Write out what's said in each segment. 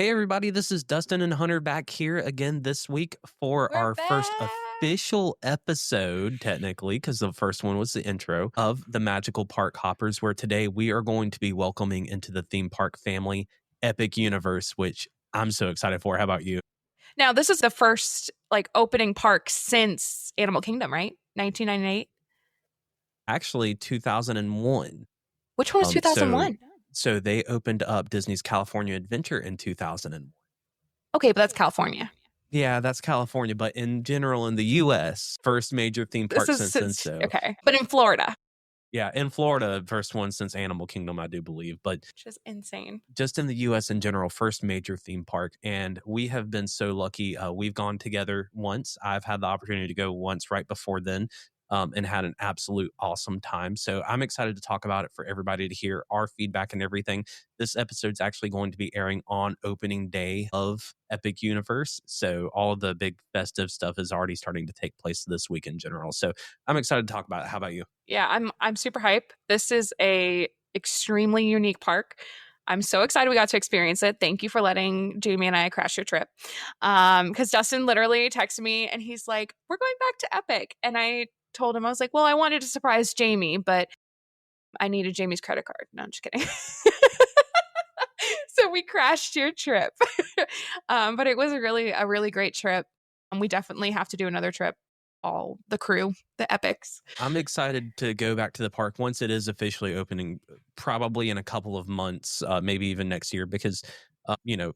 Hey, everybody, this is Dustin and Hunter back here again this week for We're our first back. official episode, technically, because the first one was the intro of the Magical Park Hoppers, where today we are going to be welcoming into the theme park family Epic Universe, which I'm so excited for. How about you? Now, this is the first opening park since Animal Kingdom, right? 1998. Actually, 2001. Which one was Um, so, 2001? so they opened up Disney's California Adventure in 2001. Okay, but that's California. Yeah, that's California, but in general, in the U.S., first major theme This park is since then. So, okay, but in Florida, yeah, in Florida, first one since Animal Kingdom, I do believe. But which is insane. just in the US in general, first major theme park. And we have been so lucky. We've gone together once. I've had the opportunity to go once right before then. And had an absolute awesome time. So I'm excited to talk about it for everybody to hear our feedback and everything. This episode's actually going to be airing on opening day of Epic Universe. So all of the big festive stuff is already starting to take place this week in general. So I'm excited to talk about it. How about you? Yeah, I'm super hype. This is a extremely unique park. I'm so excited we got to experience it. Thank you for letting Jamie and I crash your trip. Because Dustin literally texted me and he's like, "We're going back to Epic," and I told him I was like, "Well, I wanted to surprise Jamie, but I needed Jamie's credit card." No, I'm just kidding. So we crashed your trip. But it was a really great trip. And we definitely have to do another trip. All the crew, the epics. I'm excited to go back to the park once it is officially opening, probably in a couple of months, maybe even next year, because,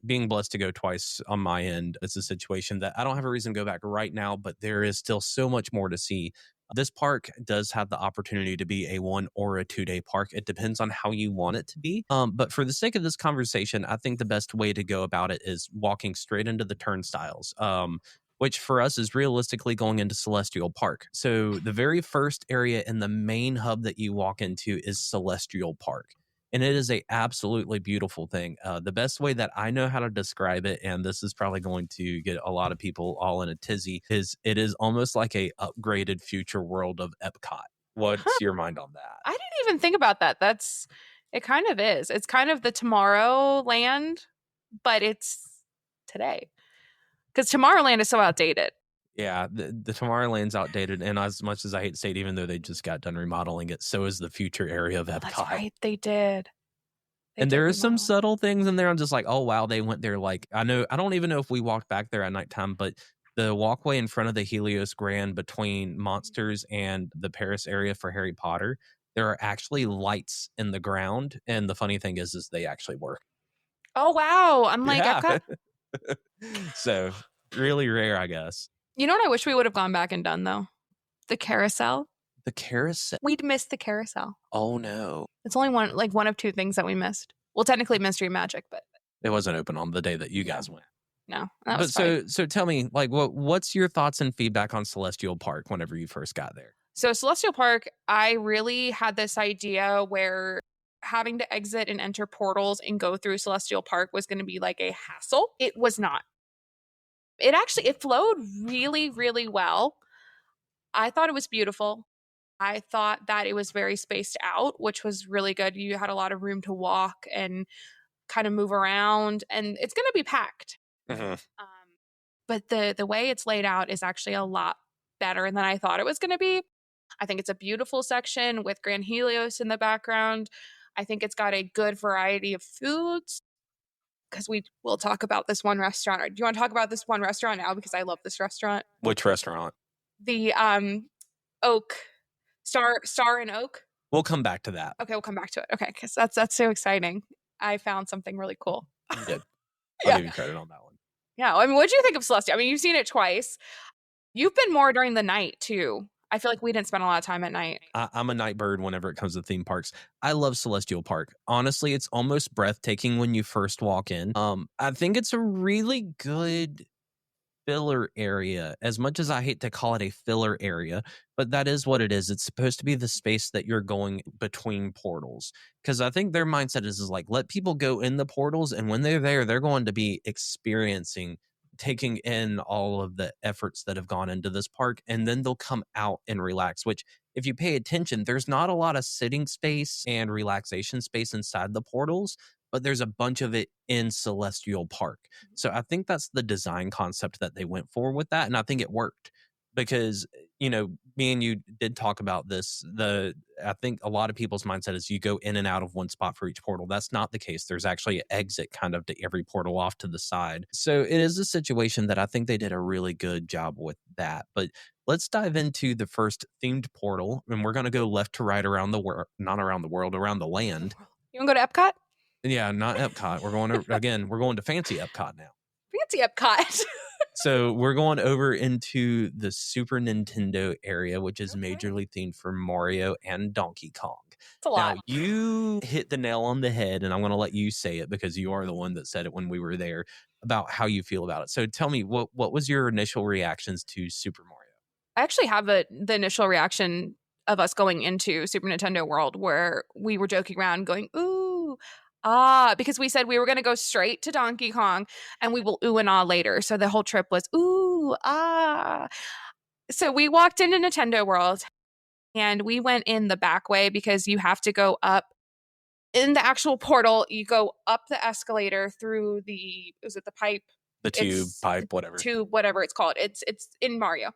being blessed to go twice on my end, it's a situation that I don't have a reason to go back right now, but there is still so much more to see. This park does have the opportunity to be a 1 or a 2 day park. It depends on how you want it to be. But for the sake of this conversation, I think the best way to go about it is walking straight into the turnstiles. Which for us is realistically going into Celestial Park. So the very first area in the main hub that you walk into is Celestial Park. And it is a absolutely beautiful thing. The best way that I know how to describe it, and this is probably going to get a lot of people all in a tizzy, is it is almost like a upgraded future world of Epcot. What's your mind on that? I didn't even think about that. It kind of is. It's kind of the Tomorrowland, but it's today. Because Tomorrowland is so outdated. Yeah, the Tomorrowland's outdated, and as much as I hate to say it, even though they just got done remodeling it, so is the future area of Oh, that's Epcot. right. They did. They And did there are some remodel. subtle things in there. I'm just like, oh wow, they went there. Like I don't even know if we walked back there at nighttime, but the walkway in front of the Helios Grand between Monsters and the Paris area for Harry Potter, there are actually lights in the ground. And the funny thing is they actually work. Oh, wow. I'm like, Yeah. Epcot. So really rare, I guess. You know what I wish we would have gone back and done, though? The carousel. The carousel. We'd missed the carousel. Oh no. It's only one of two things that we missed. Well, technically Mystery Magic, but It wasn't open on the day that you guys went. no, that But was fine. so tell me, like, what's your thoughts and feedback on Celestial Park whenever you first got there? So Celestial Park, I really had this idea where having to exit and enter portals and go through Celestial Park was going to be like a hassle. It was not. It flowed really, really well. I thought it was beautiful. I thought that it was very spaced out, which was really good. You had a lot of room to walk and kind of move around, and it's going to be packed. Mhm. But the way it's laid out is actually a lot better than I thought it was going to be. I think it's a beautiful section with Grand Helios in the background. I think it's got a good variety of foods because we will talk about this one restaurant. Do you want to talk about this one restaurant now? Because I love this restaurant. Which restaurant? The Oak Star and Oak. We'll come back to that. Okay, we'll come back to it. Okay, because that's so exciting. I found something really cool. You did. I'll Yeah. give you credit on that one. Yeah. I mean, what do you think of Celestia? I mean, you've seen it twice. You've been more during the night too. I feel like we didn't spend a lot of time at night. I'm a night bird whenever it comes to theme parks. I love Celestial Park. Honestly, it's almost breathtaking when you first walk in. I think it's a really good filler area, as much as I hate to call it a filler area, but that is what it is. It's supposed to be the space that you're going between portals. Because I think their mindset is like, let people go in the portals, and when they're there, they're going to be experiencing, taking in all of the efforts that have gone into this park, and then they'll come out and relax, which if you pay attention, there's not a lot of sitting space and relaxation space inside the portals. but there's a bunch of it in Celestial Park. Mhm. So I think that's the design concept that they went for with that, and I think it worked because, me and you did talk about this. I think a lot of people's mindset is you go in and out of one spot for each portal. That's not the case. There's actually an exit kind of to every portal off to the side. So it is a situation that I think they did a really good job with that. But let's dive into the first themed portal, and we're going to go left to right around the world, not around the world, around the land. You want to go to Epcot? Yeah, not Epcot. We're going to, again, we're going to fancy Epcot now. Fancy Epcot. So we're going over into the Super Nintendo area, which is Okay. majorly themed for Mario and Donkey Kong. It's a Now, lot. you hit the nail on the head, and I'm going to let you say it because you are the one that said it when we were there about how you feel about it. So tell me, what was your initial reactions to Super Mario? I actually have the initial reaction of us going into Super Nintendo World where we were joking around going, ooh, ah, because we said we were going to go straight to Donkey Kong and we will ooh and ah later. So the whole trip was ooh, ah. So we walked into Nintendo World and we went in the back way because you have to go up in the actual portal. You go up the escalator through is it the pipe? The tube, It's pipe, whatever. tube, whatever it's called. It's in Mario.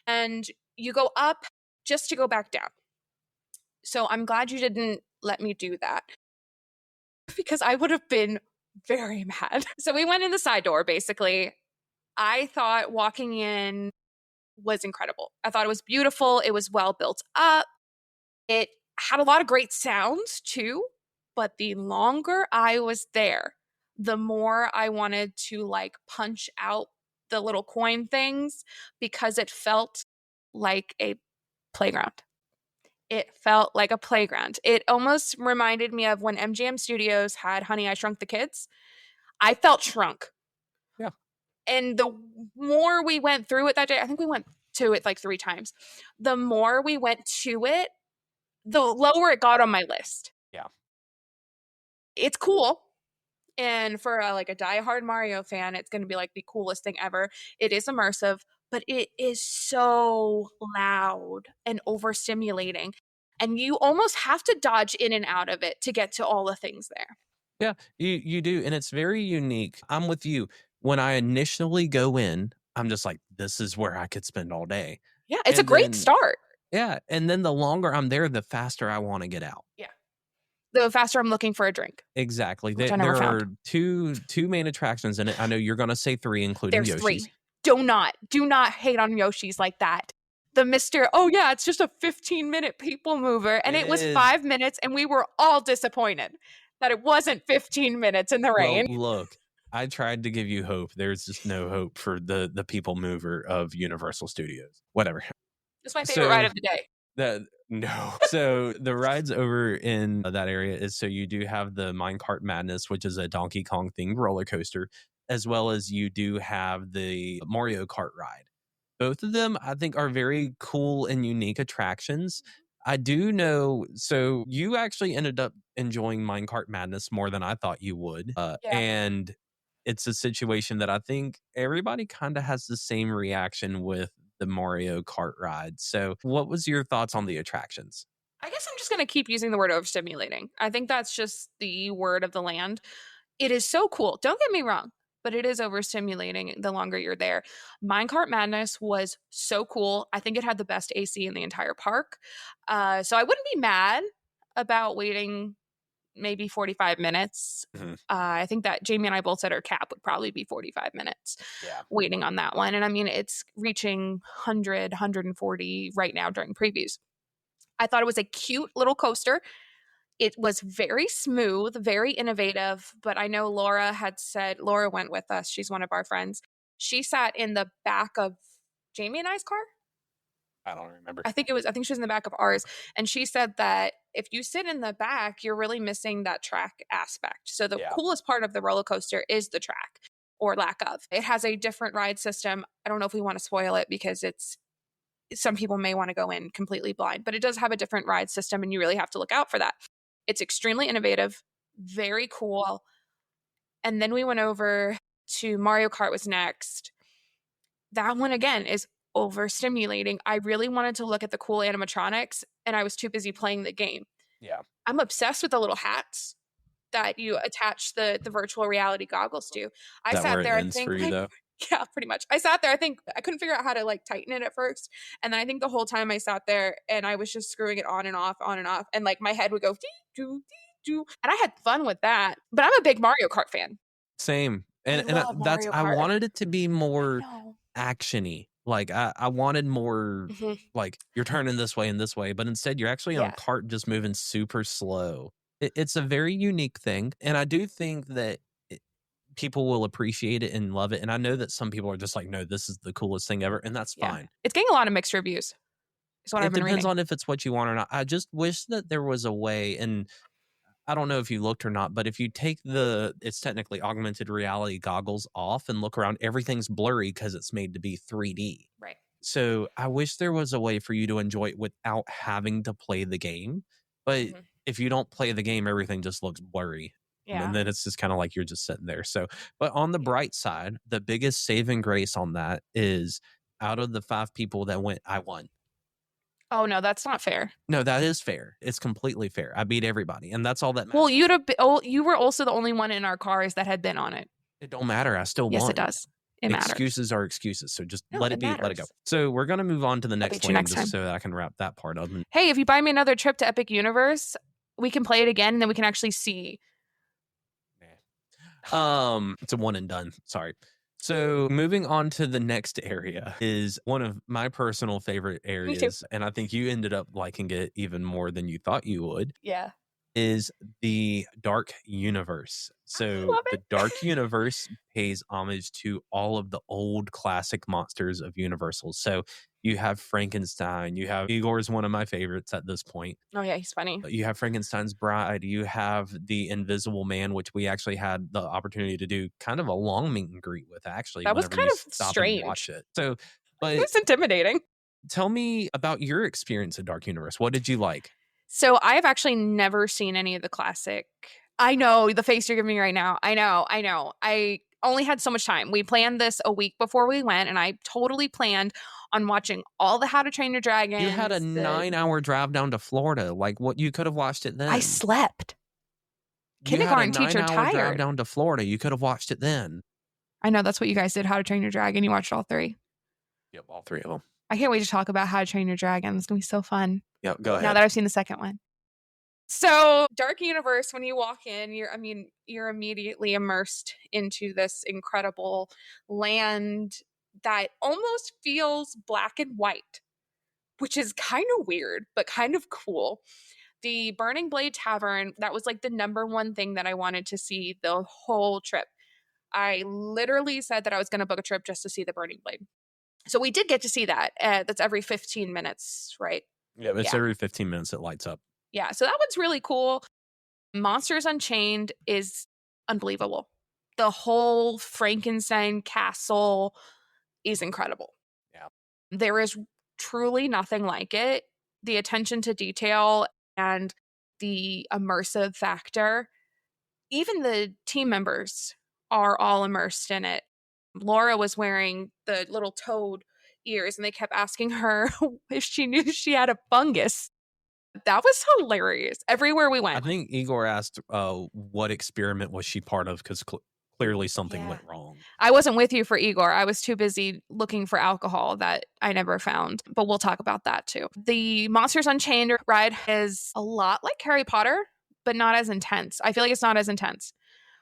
And you go up just to go back down. So I'm glad you didn't let me do that because I would have been very mad. So we went in the side door, basically. I thought walking in was incredible. I thought it was beautiful. It was well built up. It had a lot of great sounds too. But the longer I was there, the more I wanted to like punch out the little coin things because it felt like a playground. It felt like a playground. It almost reminded me of when MGM Studios had Honey, I Shrunk the Kids. I felt shrunk. Yeah. And the more we went through it that day, I think we went to it like 3 times. The more we went to it, the lower it got on my list. Yeah. It's cool. And for like a diehard Mario fan, it's going to be like the coolest thing ever. It is immersive, but it is so loud and overstimulating. And you almost have to dodge in and out of it to get to all the things there. Yeah, you do, and it's very unique. I'm with you. When I initially go in, I'm just like, this is where I could spend all day. Yeah, it's a And great then start. yeah, and then the longer I'm there, the faster I want to get out. Yeah. The faster I'm looking for a drink, Exactly. which There, I never there found. are two main attractions in it. I know you're gonna say three, including There's 3. Yoshi's. Do not hate on Yoshi's like that. The Mr. Oh yeah, it's just a 15-minute people mover. And It it was is. 5 minutes and we were all disappointed that it wasn't 15 minutes in the Well, rain. look, I tried to give you hope. There's just no hope for the people mover of Universal Studios. Whatever. It's my favorite ride So of the day. that no. So the rides over in that area is so you do have the Minecart Madness, which is a Donkey Kong themed roller coaster, as well as you do have the Mario Kart ride. Both of them, I think, are very cool and unique attractions. I do know, so you actually ended up enjoying Minecart Madness more than I thought you would. Yeah. And it's a situation that I think everybody kind of has the same reaction with the Mario Kart ride. So, what was your thoughts on the attractions? I guess I'm just going to keep using the word overstimulating. I think that's just the word of the land. It is so cool. Don't get me wrong, but it is overstimulating the longer you're there. Minecart Madness was so cool. I think it had the best AC in the entire park. So I wouldn't be mad about waiting maybe 45 minutes. Mhm. I think that Jamie and I both said our cap would probably be 45 minutes Yeah. waiting on that one. And I mean, it's reaching 100, 140 right now during previews. I thought it was a cute little coaster. It was very smooth, very innovative. But I know Laura had said, Laura went with us. She's one of our friends. She sat in the back of Jamie and I's car. I don't remember. I think she was in the back of ours. And she said that if you sit in the back, you're really missing that track aspect. So the Yeah. coolest part of the roller coaster is the track or lack of. It has a different ride system. I don't know if we want to spoil it because some people may want to go in completely blind, but it does have a different ride system and you really have to look out for that. It's extremely innovative, very cool. And then we went over to Mario Kart was next. That one again is overstimulating. I really wanted to look at the cool animatronics and I was too busy playing the game. Yeah. I'm obsessed with the little hats. that you attach the virtual reality goggles to. I Is that sat where it there, I ends for think, you like though? yeah, pretty much. I sat there, I think I couldn't figure out how to, like, tighten it at first, and then I think the whole time I sat there and I was just screwing it on and off, and, like, my head would go, "Dee doo, dee doo," and I had fun with that, but I'm a big Mario Kart fan. Same. I And love that's Mario I Kart. wanted it to be I more know. actiony. Like I wanted more Mhm. like you're turning this way and this way, but instead you're actually on a Yeah. cart just moving super slow. It's a very unique thing, and I do think that people will appreciate it and love it. And I know that some people are just like, no, this is the coolest thing ever, and that's Yeah. fine. It's getting a lot of mixed reviews, is what I've It been depends reading. on if it's what you want or not. I just wish that there was a way, and I don't know if you looked or not, but if you take it's technically augmented reality goggles off and look around, everything's blurry because it's made to be 3D. Right. So I wish there was a way for you to enjoy it without having to play the game. But Mhm. if you don't play the game, everything just looks blurry. And Yeah. then it's just kind of like you're just sitting there. So, but on the Yeah. bright side, the biggest saving grace on that is out of the 5 people that went, I won. Oh, no, that's not fair. No, that is fair. It's completely fair. I beat everybody, and that's all that Well, matters. you were also the only one in our cars that had been on it. It don't matter. I still Yes, it won. does. It matters. Excuses are excuses. So just No, let it it be, let it go. matters. So we're gonna move on to the I'll next beat you land next just time. so that I can wrap that part up. And Hey, if you buy me another trip to Epic Universe, we can play it again, and then we can actually see. it's a one and done. Sorry. So moving on to the next area is one of my personal favorite Me too. areas, and I think you ended up liking it even more than you thought you would. Yeah. Is the Dark Universe. I So love the it. Dark Universe pays homage to all of the old classic monsters of Universal. So you have Frankenstein, you have Igor's one of my favorites at this point. Oh, yeah, he's funny. You have Frankenstein's Bride, you have the Invisible Man, which we actually had the opportunity to do kind of a long meet and greet with actually That was whenever you kind of stop and watch strange. it. So It but was intimidating. tell me about your experience at Dark Universe. What did you like? So, I have actually never seen any of the classic. I know the face you're giving me right now. I know. I only had so much time. We planned this a week before we went, and I totally planned on watching all the How to Train Your You had a Dragons, the 9-hour drive down to Florida, like, what you could have watched it I then. slept. You had a Kindergarten teacher 9-hour drive tired. down to Florida, you could have watched it then. I know that's what you guys did, How to Train Your Dragon. You watched all 3. Yep, all 3 of them. I can't wait to talk about How to Train Your Dragon. It's gonna be so fun Yep, go now ahead. that I've seen the second one. So, Dark Universe, when you walk in, you're immediately immersed into this incredible land that almost feels black and white, which is kind of weird, but kind of cool. The Burning Blade Tavern, that was like the number one thing that I wanted to see the whole trip. I literally said that I was going to book a trip just to see the Burning Blade. So we did get to see that. That's every 15 minutes, right? Yeah, it's Yeah. every 15 minutes it lights up. Yeah. So that one's really cool. Monsters Unchained is unbelievable. The whole Frankenstein castle is incredible. Yeah. There is truly nothing like it. The attention to detail and the immersive factor, even the team members are all immersed in it. Laura was wearing the little toad ears, and they kept asking her if she knew she had a fungus. That was hilarious. Everywhere we I went. think Igor asked, what experiment was she part of, 'cause clearly something Yeah. went wrong. I wasn't with you for Igor. I was too busy looking for alcohol that I never found, but we'll talk about that too. The Monsters Unchained ride is a lot like Harry Potter, but not as intense. I feel like it's not as intense.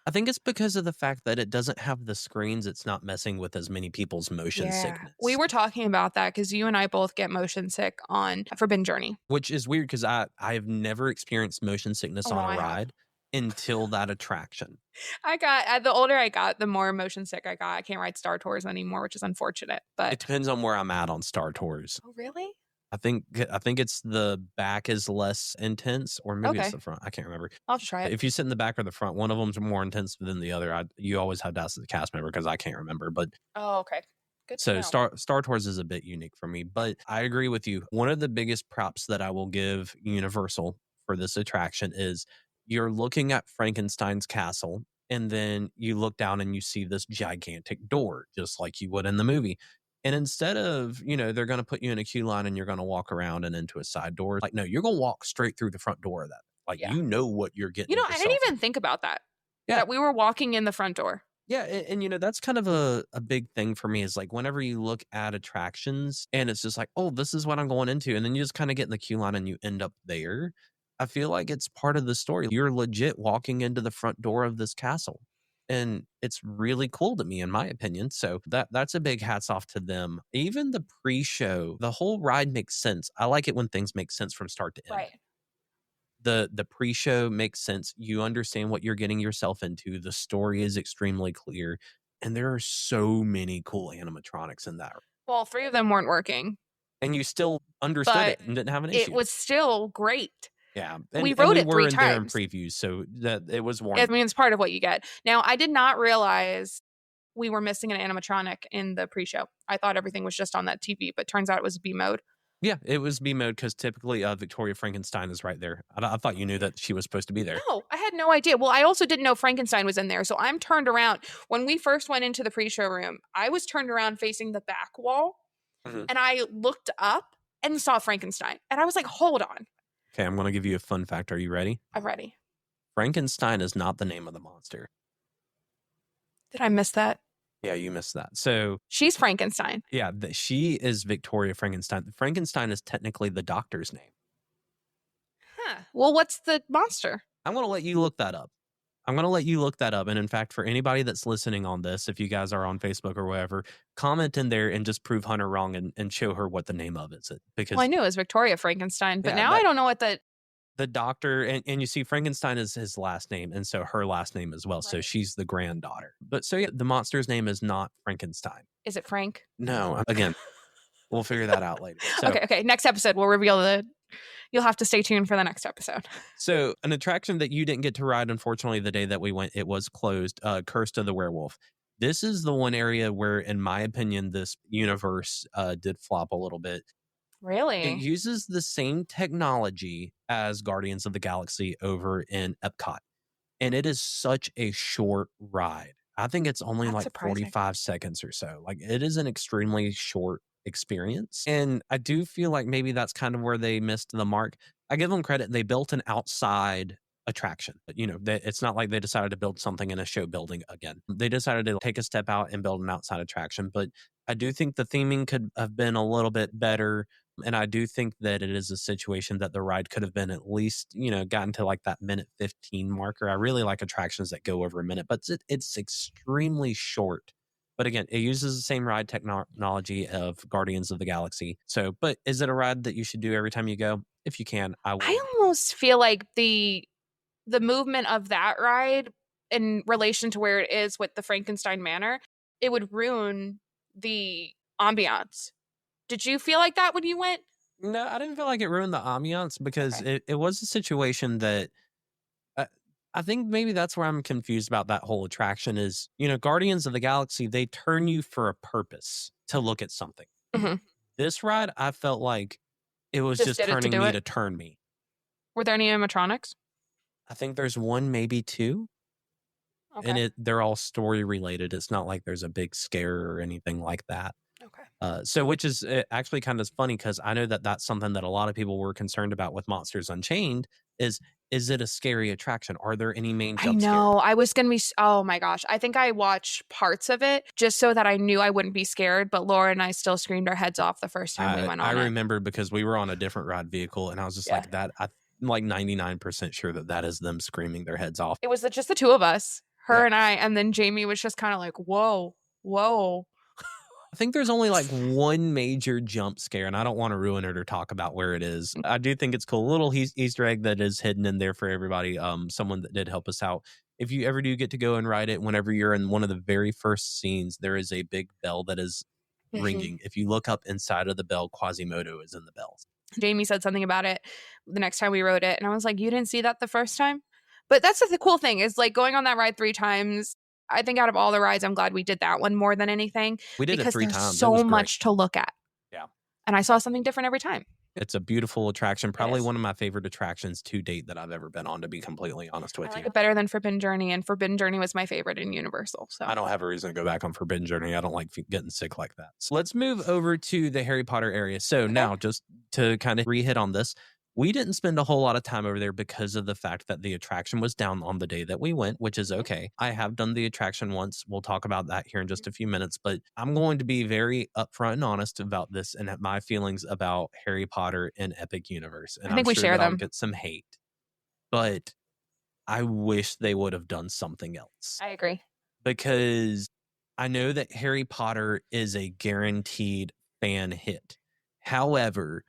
I think it's because of the fact that it doesn't have the screens, it's not messing with as many people's motion sickness. We were talking about that because you and I both get motion sick on Forbidden Journey. Which is weird because I've never experienced motion sickness Oh, on no, a I have. ride until that attraction. The older I got, the more motion sick I got. I can't ride Star Tours anymore, which is unfortunate. It But depends on where I'm at on Star Tours. oh, really? I think it's the back is less intense, or maybe it's Okay. the front. I can't remember. I'll have to try it. If you sit in the back or the front, one of them's more intense than the other. You always have to ask the cast member because I can't remember. But Oh, okay. Good to so know. Star Tours is a bit unique for me. But I agree with you. One of the biggest props that I will give Universal for this attraction is you're looking at Frankenstein's castle, and then you look down and you see this gigantic door, just like you would in the movie. And instead of, they're going to put you in a queue line and you're going to walk around and into a side door. Like, no, you're going to walk straight through the front door of that. Like, Yeah. you know what you're getting I didn't yourself even think about that. Yeah. That we were walking in the front door. Yeah, and that's kind of a big thing for me is like whenever you look at attractions and it's just like, oh, this is what I'm going into, and then you just kind of get in the queue line and you end up there. I feel like it's part of the story. You're legit walking into the front door of this castle. And it's really cool to me, in my opinion. So that's a big hats off to them. Even the pre-show, the whole ride makes sense. I like it when things make sense from start to end. Right. The pre-show makes sense. You understand what you're getting yourself into. The story is extremely clear, and there are so many cool animatronics in that. Well, 3 of them weren't working, And you still understood but it and didn't have an it issue. was still great. Yeah, We and rode we it were 3 in there in times. previews, so that it was I warm. mean, it's part of what you get. Now, I did not realize we were missing an animatronic in the pre-show. I thought everything was just on that TV, but turns out it was B mode. Yeah, it was B mode because typically Victoria Frankenstein is right there. I thought you knew that she was supposed to be there. No, I had no idea. Well, I also didn't know Frankenstein was in there, so I'm turned around. When we first went into the pre-show room, I was turned around facing the back wall, and I looked up and saw Frankenstein, and I was like, hold on. Okay, I'm going to give you a fun fact. Are you ready? I'm ready. Frankenstein is not the name of the monster. Did I miss that? Yeah, you missed that. So she's Frankenstein. Yeah, she is Victoria Frankenstein. Frankenstein is technically the doctor's name. Huh. Well, what's the monster? I'm going to let you look that up. And in fact, for anybody that's listening on this, if you guys are on Facebook or whatever, comment in there and just prove Hunter wrong and show her what the name of it is. Because well, I knew it was Victoria Frankenstein, but now I don't know what the doctor, and you see Frankenstein is his last name, and so her last name as well. Right. So she's the granddaughter. But so yeah, the monster's name is not Frankenstein. Is it Frank? No, again, we'll figure that out later. So, okay. Next episode, we'll reveal you'll have to stay tuned for the next episode. So an attraction that you didn't get to ride, unfortunately, the day that we went, it was closed, Curse of the Werewolf. This is the one area where, in my opinion, this universe did flop a little bit. Really? It uses the same technology as Guardians of the Galaxy over in Epcot. And it is such a short ride. I think it's only like surprising. 45 seconds or so. Like, it is an extremely short experience. And I do feel like maybe that's kind of where they missed the mark. I give them credit. They built an outside attraction. It's not like they decided to build something in a show building again. They decided to take a step out and build an outside attraction. But I do think the theming could have been a little bit better. And I do think that it is a situation that the ride could have been at least, gotten to like that minute 15 marker. I really like attractions that go over a minute, but it's extremely short. But again, it uses the same ride technology of Guardians of the Galaxy. So, but is it a ride that you should do every time you go? If you can, I will. I almost feel like the movement of that ride in relation to where it is with the Frankenstein Manor, it would ruin the ambiance. Did you feel like that when you went? No, I didn't feel like it ruined the ambiance because it was a situation that I think maybe that's where I'm confused about that whole attraction is, Guardians of the Galaxy, they turn you for a purpose to look at something. Mm-hmm. This ride, I felt like it was just turning me to turn me. Were there any animatronics? I think there's one, maybe two. Okay. And they're all story related. It's not like there's a big scare or anything like that. Okay. So which is actually kind of funny because I know that that's something that a lot of people were concerned about with Monsters Unchained is it a scary attraction? Are there any main jump scares? I know. I was going to be, oh my gosh. I think I watched parts of it just so that I knew I wouldn't be scared. But Laura and I still screamed our heads off the first time we went on I remember because we were on a different ride vehicle and I was just like that. I'm like 99% sure that is them screaming their heads off. It was just the two of us, her and I. And then Jamie was just kind of like, whoa. I think there's only like one major jump scare, and I don't want to ruin it or talk about where it is. I do think it's cool. A little Easter egg that is hidden in there for everybody. Someone that did help us out. If you ever do get to go and ride it, whenever you're in one of the very first scenes, there is a big bell that is ringing. If you look up inside of the bell, Quasimodo is in the bells. Jamie said something about it the next time we rode it, and I was like, you didn't see that the first time? But that's the cool thing is like going on that ride 3 times. I think out of all the rides, I'm glad we did that one more than anything. We did it 3 times. There's so much to look at. Yeah. And I saw something different every time. It's a beautiful attraction. Probably one of my favorite attractions to date that I've ever been on, to be completely honest with you. I like it better than Forbidden Journey, and Forbidden Journey was my favorite in Universal. So I don't have a reason to go back on Forbidden Journey. I don't like getting sick like that. So let's move over to the Harry Potter area. So now, just to kind of re-hit on this, We didn't spend a whole lot of time over there because of the fact that the attraction was down on the day that we went, which is Mhm, okay. I have done the attraction once. We'll talk about that here in mhm. just a few minutes, but I'm going to be very upfront and honest about this and my feelings about Harry Potter and Epic Universe. And I I'm think we sure share that I'll them. get some hate, but I wish they would have done something else I agree. because I know that Harry Potter is a guaranteed fan hit. However,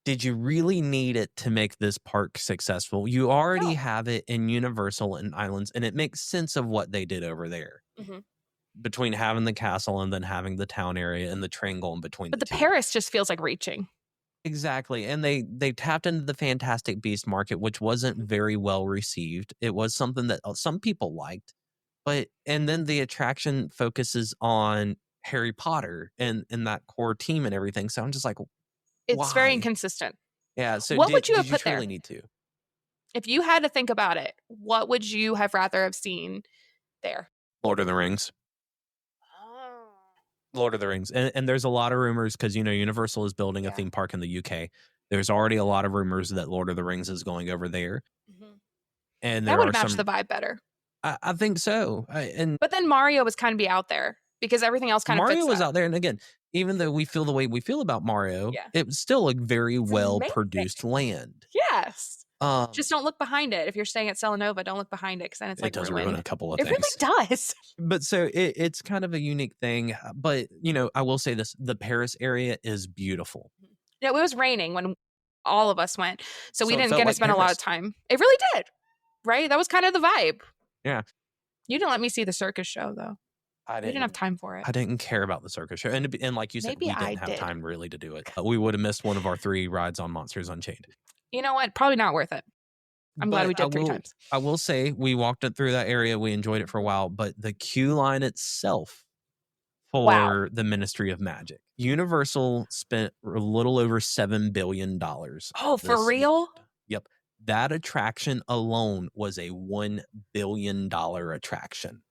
did you really need it to make this park successful? You already No. have it in Universal and Islands, and it makes sense of what they did over there Mhm. between having the castle and then having the town area and the train going between But the the two. Paris just feels like reaching. Exactly, and they tapped into the Fantastic Beast market, which wasn't Mhm. very well received. It was something that some people liked, but and then the attraction focuses on Harry Potter and that core team and everything. So I'm just like, It's very why? inconsistent. Yeah. So What would you did have you put truly there? need to? If you had to think about it, what would you have rather have seen there? Lord of the Rings. Oh. Lord of the Rings, and there's a lot of rumors because Universal is building a Yeah. theme park in the UK. There's already a lot of rumors that Lord of the Rings is going over there, Mhm. and That there would are have matched some. the vibe better. I think so, and But then Mario was kind of be out there because everything else kind of Mario fits was that. out there, and again, even though we feel the way we feel about Mario, Yeah. it was still a very It's well amazing. produced land. Yes. Um, Just don't look behind it. If you're staying at Selenova, don't look behind it because then it's it like does ruin ruined. a couple of It really things, does. but so it's kind of a unique thing. But I will say this: the Paris area is beautiful, Yeah, it was raining when all of us went, so we so it didn't felt get to like spend a lot of Paris. time. It really did, right? That was kind of the vibe. Yeah, You didn't let me see the circus show though. I We didn't have didn't. time for it. I didn't care about the circus show, and like you said, Maybe we I didn't have did. time really to do it. We would have missed one of our 3 rides on Monsters Unchained. You know what? Probably not worth it. I'm glad But we did 3 times. I will say we walked it through that area, we enjoyed it for a Mhm. while, but the queue line itself Wow. for the Ministry of Magic. Universal spent a little over $7 billion Oh, on for this weekend. real? Yep. That attraction alone was a $1 billion attraction.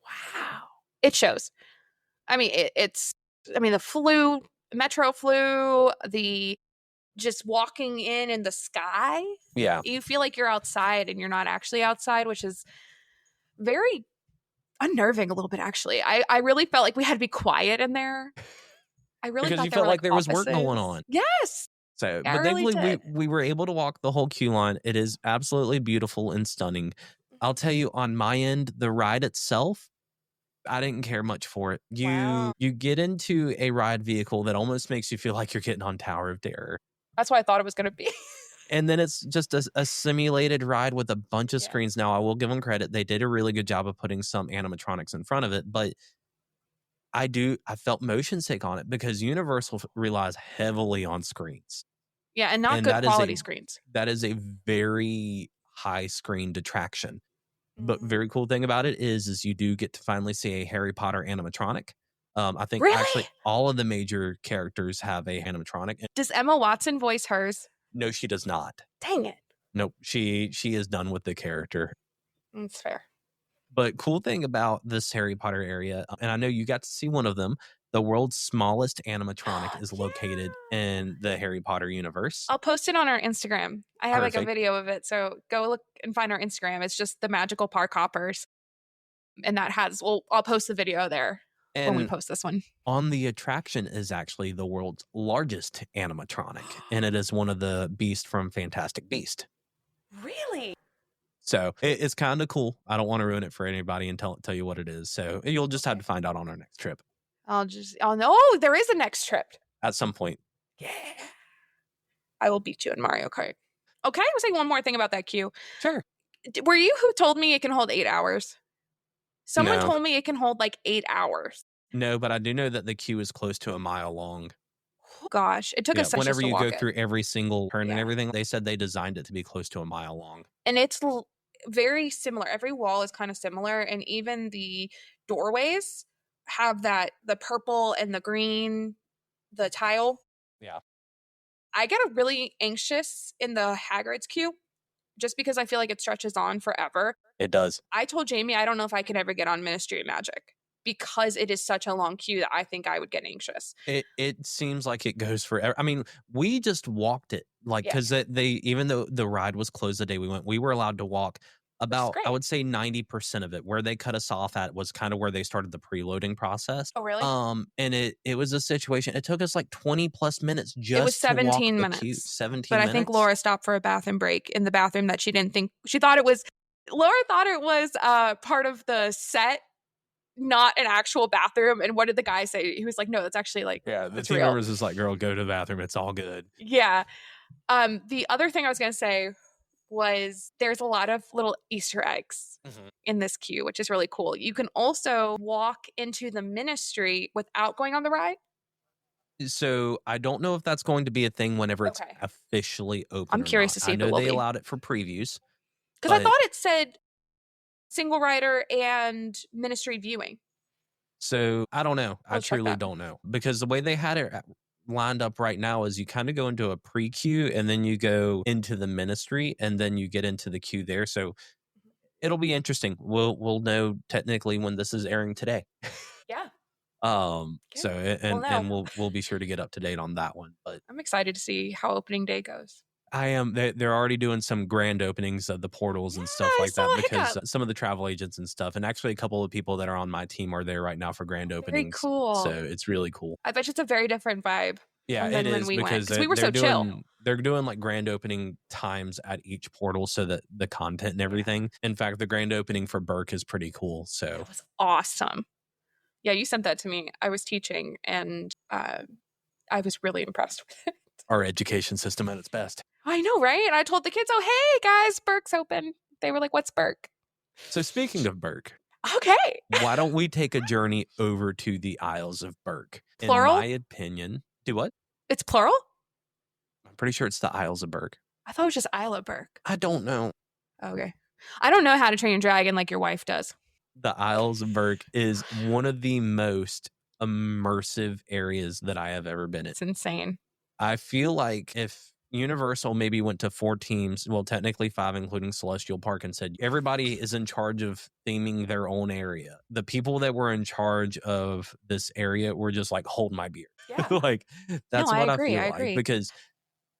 Wow. It shows. I mean, it's I mean, the flu, metro flu, the just walking in the sky, Yeah. you feel like you're outside and you're not actually outside, which is very unnerving a little bit actually. I really felt like we had to be quiet in there. I really Because thought you there felt were like like there was work going offices. on. Yes. So, Yeah, I but really thankfully did. we were able to walk the whole queue line. It is absolutely beautiful and stunning. I'll tell you on my end, the ride itself, I didn't care much for it. Wow. You get into a ride vehicle that almost makes you feel like you're getting on Tower of Terror. That's what I thought it was gonna be. And then it's just a simulated ride with a bunch of Yeah. screens. Now, I will give them credit. They did a really good job of putting some animatronics in front of it, but I felt motion sick on it because Universal relies heavily on screens. Yeah, and not And good quality screens. that is a very high screened attraction. But Mhm. very cool thing about it is you do get to finally see a Harry Potter animatronic. I think Really? actually all of the major characters have a animatronic. And Does Emma Watson voice hers? no, she does not. Dang it. Nope, she is done with the character. That's fair. But cool thing about this Harry Potter area, and I know you got to see one of them, the world's smallest animatronic is Yeah. located in the Harry Potter universe. I'll post it on our Instagram. I have like a Perfect. video of it, so go look and find our Instagram. It's just the magical park hoppers, and that has. Well, I'll post the video there when we And post this one. on the attraction is actually the world's largest animatronic, and it is one of the beasts from Fantastic Beast. Really? So it's kind of cool. I don't want to ruin it for anybody and tell you what it is. So you'll just have Okay. to find out on our next trip I'll know. Oh, there is a next trip. at some point. Yeah. I will beat you in Mario Kart. Oh, can I say one more thing about that queue? Sure. Were you who told me it can hold 8 hours? Someone No, told me it can hold like 8 hours. no, but I do know that the queue is close to a mile long. Oh, gosh, it took Yeah, us sessions whenever to you go walk it. through every single turn and Yeah. everything, they said they designed it to be close to a mile long. And it's very similar. Every wall is kind of similar, and even the doorways have the purple and the green, the tile. Yeah. I get really anxious in the Hagrid's queue just because I feel like it stretches on forever. It does. I told Jamie I don't know if I could ever get on Ministry of Magic because it is such a long queue that I think I would get anxious. It seems like it goes forever. I mean, we just walked it, like, Yeah. because they even though the ride was closed the day we went, we were allowed to walk Which is about, I great. would say 90% of it. Where they cut us off at was kind of where they started the preloading process. Oh, really? And it was a situation. It took us like 20 plus minutes It was just to walk 17 the queue. minutes. But 17 I think minutes. Laura stopped for a bathroom break in the bathroom that she thought it was Laura thought it was part of the set, not an actual bathroom. And what did the guy say? He was like, "No, that's actually like Yeah, the it's team real." members is like, "Girl, go to the bathroom. It's all good." Yeah. The other thing I was gonna say was there's a lot of little Easter eggs Mhm. in this queue, which is really cool. You can also walk into the ministry without going on the ride. So I don't know if that's going to be a thing whenever it's Okay. officially open I'm or curious not. to see I if it know will they be. allowed it for previews, Because I but thought it said single rider and ministry viewing. so I don't know. I I'll check truly that. don't know because the way they had it lined up right now is you kind of go into a pre queue and then you go into the ministry and then you get into the queue there. So it'll be interesting. We'll know technically when this is airing today. Yeah. So Okay. Well, no, and we'll be sure to get up to date on that one. But I'm excited to see how opening day goes. I am. They're already doing some grand openings of the portals Yeah, and stuff I like saw that a because hiccup. some of the travel agents and stuff, and actually a couple of people that are on my team are there right now for grand Very openings. So cool. it's really cool. I bet you it's a very different vibe Yeah, from it than when is we went because because we were so chill. they're doing like grand opening times at each portal so that the content and Yeah, everything. In fact, the grand opening for Berk is pretty cool. So that was awesome. Yeah, you sent that to me. I was teaching and I was really impressed with it. our education system at its best. I know, right? And I told the kids, "Oh, hey guys, Berk's open." They were like, "What's Berk?" So speaking of Berk, Okay. why don't we take a journey over to the Isles of Berk? In my Plural? opinion, do what? It's plural? I'm pretty sure it's the Isles of Berk. I thought it was just Isla Berk. I don't know. Okay. I don't know how to train a dragon like your wife does. The Isles of Berk is one of the most immersive areas that I have ever been in. It's insane. I feel like if Universal maybe went to 4 teams, well, technically 5, including Celestial Park, and said everybody is in charge of theming their own area. The people that were in charge of this area were just like, hold my beer. Yeah. Like, No, that's I what I agree. feel I like agree. because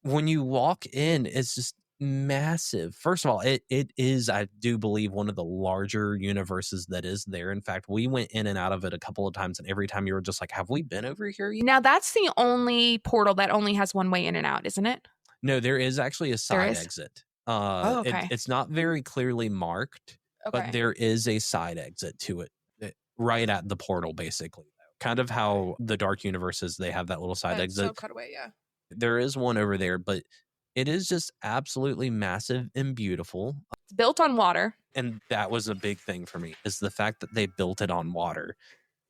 when you walk in, it's just massive. First of all, it is, I do believe, one of the larger universes that is there. In fact, we went in and out of it a couple of times, and every time you were just like, have we been over here yet? Now that's the only portal that only has one way in and out, isn't it? No, there is actually a There side is? exit. Oh, okay. It's not very clearly marked, but Okay. there is a side exit to it, right at the portal, basically. Kind of how the Dark Universe is, they have that little side So exit. cutaway, yeah. There is one over there, but it is just absolutely massive and beautiful. It's built on water. And that was a big thing for me, is the fact that they built it on water.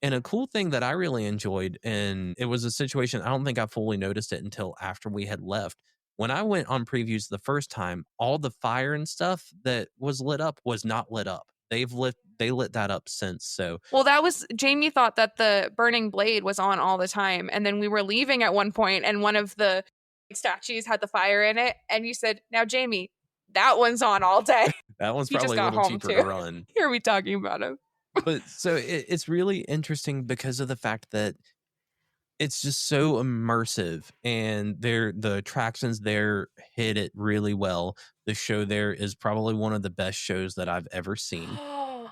And a cool thing that I really enjoyed, and it was a situation I don't think I fully noticed it until after we had left. When I went on previews the first time, all the fire and stuff that was lit up was not lit up. They lit that up since. So Well, that was Jamie thought that the burning blade was on all the time. And then we were leaving at one point and one of the statues had the fire in it. And you said, "Now, Jamie, that one's on all day." that one's He just probably a got little home cheaper too. to run. Hear me talking about him. But so it's really interesting because of the fact that it's just so immersive, and the attractions there hit it really well. The show there is probably one of the best shows that I've ever seen.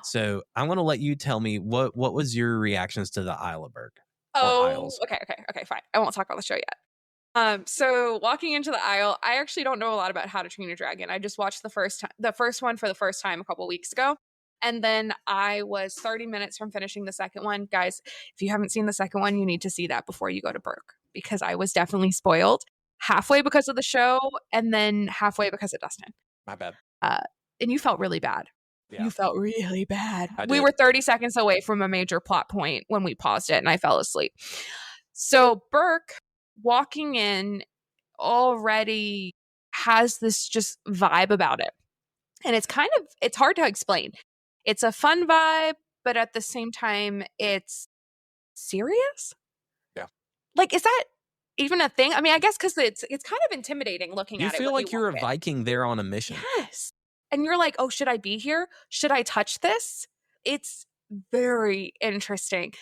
So I'm gonna let you tell me what was your reactions to the Isle of Berg or Oh, Isles. okay, fine. I won't talk about the show yet. So walking into the aisle, I actually don't know a lot about How to Train Your Dragon. I just watched the first one for the first time a couple weeks ago. And then I was 30 minutes from finishing the second one. Guys, if you haven't seen the second one, you need to see that before you go to Berk because I was definitely spoiled halfway because of the show and then halfway because of Dustin. My bad. And you felt really bad. Yeah. You felt really bad. I We did. were 30 seconds away from a major plot point when we paused it and I fell asleep. So Berk walking in already has this just vibe about it. And it's hard to explain. It's a fun vibe, but at the same time, it's serious. Yeah. Like, is that even a thing? I mean, I guess because it's kind of intimidating looking You at it. feel when like you're a walk in. Viking there on a mission. Yes. And you're like, oh, should I be here? Should I touch this? It's very interesting.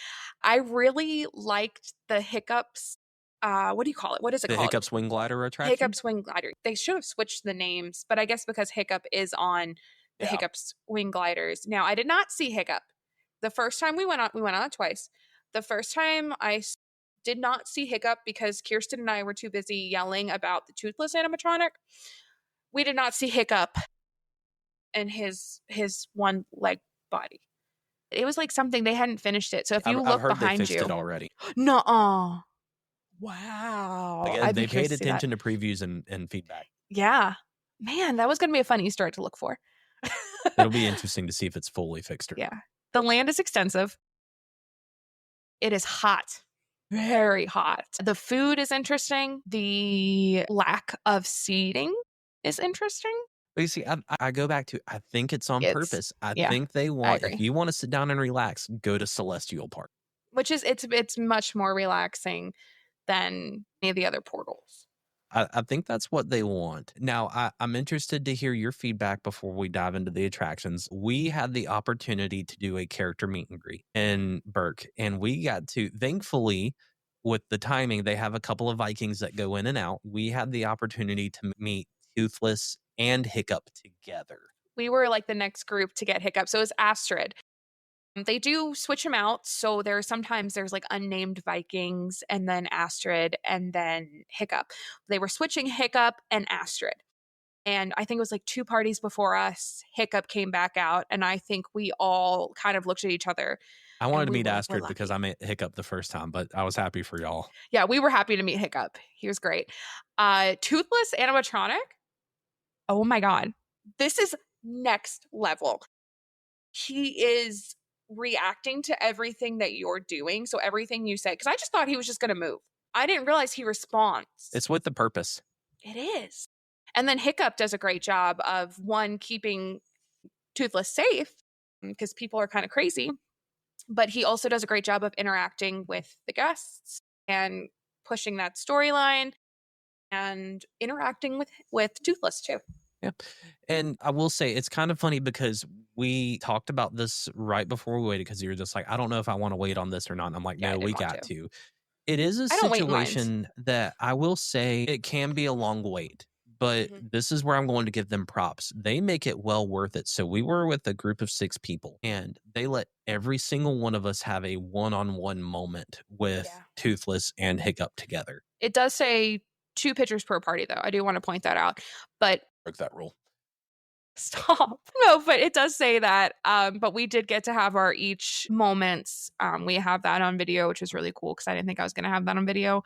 I really liked the Hiccups. What do you call it? What is it The called? Hiccup Swing Glider Hiccup attraction? Swing Glider. They should have switched the names, but I guess because Hiccup is on the Yeah. Hiccups Wing Gliders. Now, I did not see Hiccup. The first time we went on it twice. The first time did not see Hiccup because Kirsten and I were too busy yelling about the toothless animatronic. We did not see Hiccup and his one leg body. It was like something they hadn't finished it. So if you I've look heard they behind fixed it you, already. nuh-uh. Like, Wow. I'd be they curious paid to see that. attention to previews and feedback. Yeah. Man, that was gonna be a fun Easter egg to look for. It'll be interesting to see if it's fully fixed or not. Yeah. The land is extensive. It is hot. Very hot. The food is interesting. The lack of seating is interesting. But you see, I go back to, I think it's on It's purpose. I yeah, think they I want, if agree. you want to sit down and relax, go to Celestial Park. Which is it's much more relaxing than any of the other portals. I think that's what they want. Now, I'm interested to hear your feedback before we dive into the attractions. We had the opportunity to do a character meet and greet in Berk, and we got to, thankfully, with the timing, they have a couple of Vikings that go in and out. We had the opportunity to meet Toothless and Hiccup together. We were like the next group to get Hiccup. So it was Astrid. They do switch them out. So there's like unnamed Vikings and then Astrid and then Hiccup. They were switching Hiccup and Astrid. And I think it was like two parties before us. Hiccup came back out. And I think we all kind of looked at each other I and wanted to we meet were like, we're Astrid because I lucky. met Hiccup the first time, but I was happy for y'all. Yeah, we were happy to meet Hiccup. He was great. Toothless animatronic. Oh my God. This is next level. He is reacting to everything that you're doing. So everything you say, because I just thought he was just going to move. I didn't realize he responds. It's with the purpose. It is. And then Hiccup does a great job of one, keeping Toothless safe because people are kind of crazy. But he also does a great job of interacting with the guests and pushing that storyline and interacting with Toothless too. Yeah. And I will say it's kind of funny because we talked about this right before we waited because you were just like, I don't know if I want to wait on this or not. And I'm like, Yeah, I no, we didn't want got to. to. It is a I don't wait in lines. situation that I will say it can be a long wait, but Mhm. this is where I'm going to give them props. They make it well worth it. So we were with a group of 6 people and they let every single one of us have a one-on-one moment with Yeah. Toothless and Hiccup together. It does say 2 pictures per party, though. I do want to point that out. But Broke that rule. stop. No, but it does say that. But we did get to have our each moments. We have that on video, which is really cool because I didn't think I was going to have that on video.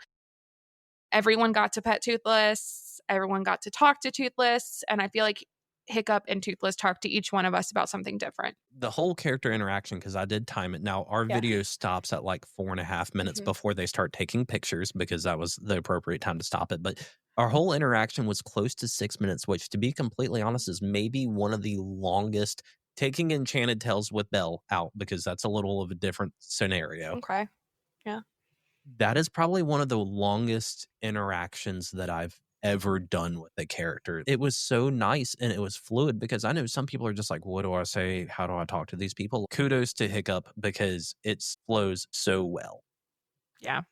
Everyone got to pet Toothless. Everyone got to talk to Toothless. And I feel like Hiccup and Toothless talked to each one of us about something different. The whole character interaction, because I did time it. Now, our Yeah. video stops at like 4.5 minutes Mhm. before they start taking pictures because that was the appropriate time to stop it. But our whole interaction was close to 6 minutes, which, to be completely honest, is maybe one of the longest. Taking Enchanted Tales with Belle out because that's a little of a different scenario. Okay. Yeah. That is probably one of the longest interactions that I've ever done with a character. It was so nice and it was fluid because I know some people are just like, what do I say? How do I talk to these people? Kudos to Hiccup because it flows so well. Yeah.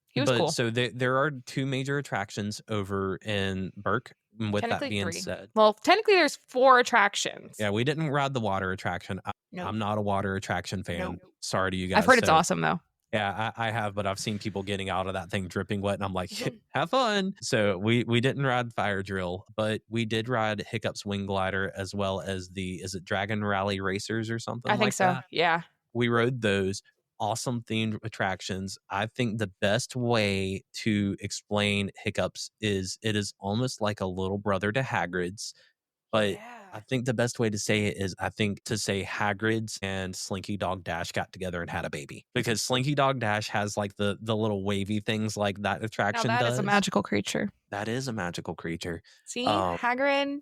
He was But cool. so there are 2 major attractions over in Berk. And with that Technically being 3. said, Well, technically there's 4 attractions. yeah, we didn't ride the water attraction. No. I'm not a water attraction fan. Nope. Sorry to you guys. I've heard it's awesome, though. Yeah, I have, but I've seen people getting out of that thing dripping wet, and I'm like, have fun. So we didn't ride Fire Drill, but we did ride Hiccup's Wing Glider as well as is it Dragon Rally Racers or something I think like so. that? Yeah. We rode those. Awesome themed attractions. I think the best way to explain Hiccups is it is almost like a little brother to Hagrid's, but I think the best way to say it is I think to say Hagrid's and Slinky Dog Dash got together and had a baby because Slinky Dog Dash has like the little wavy things like that Now attraction that does. is a magical creature. That is a magical creature. See, Hagrid,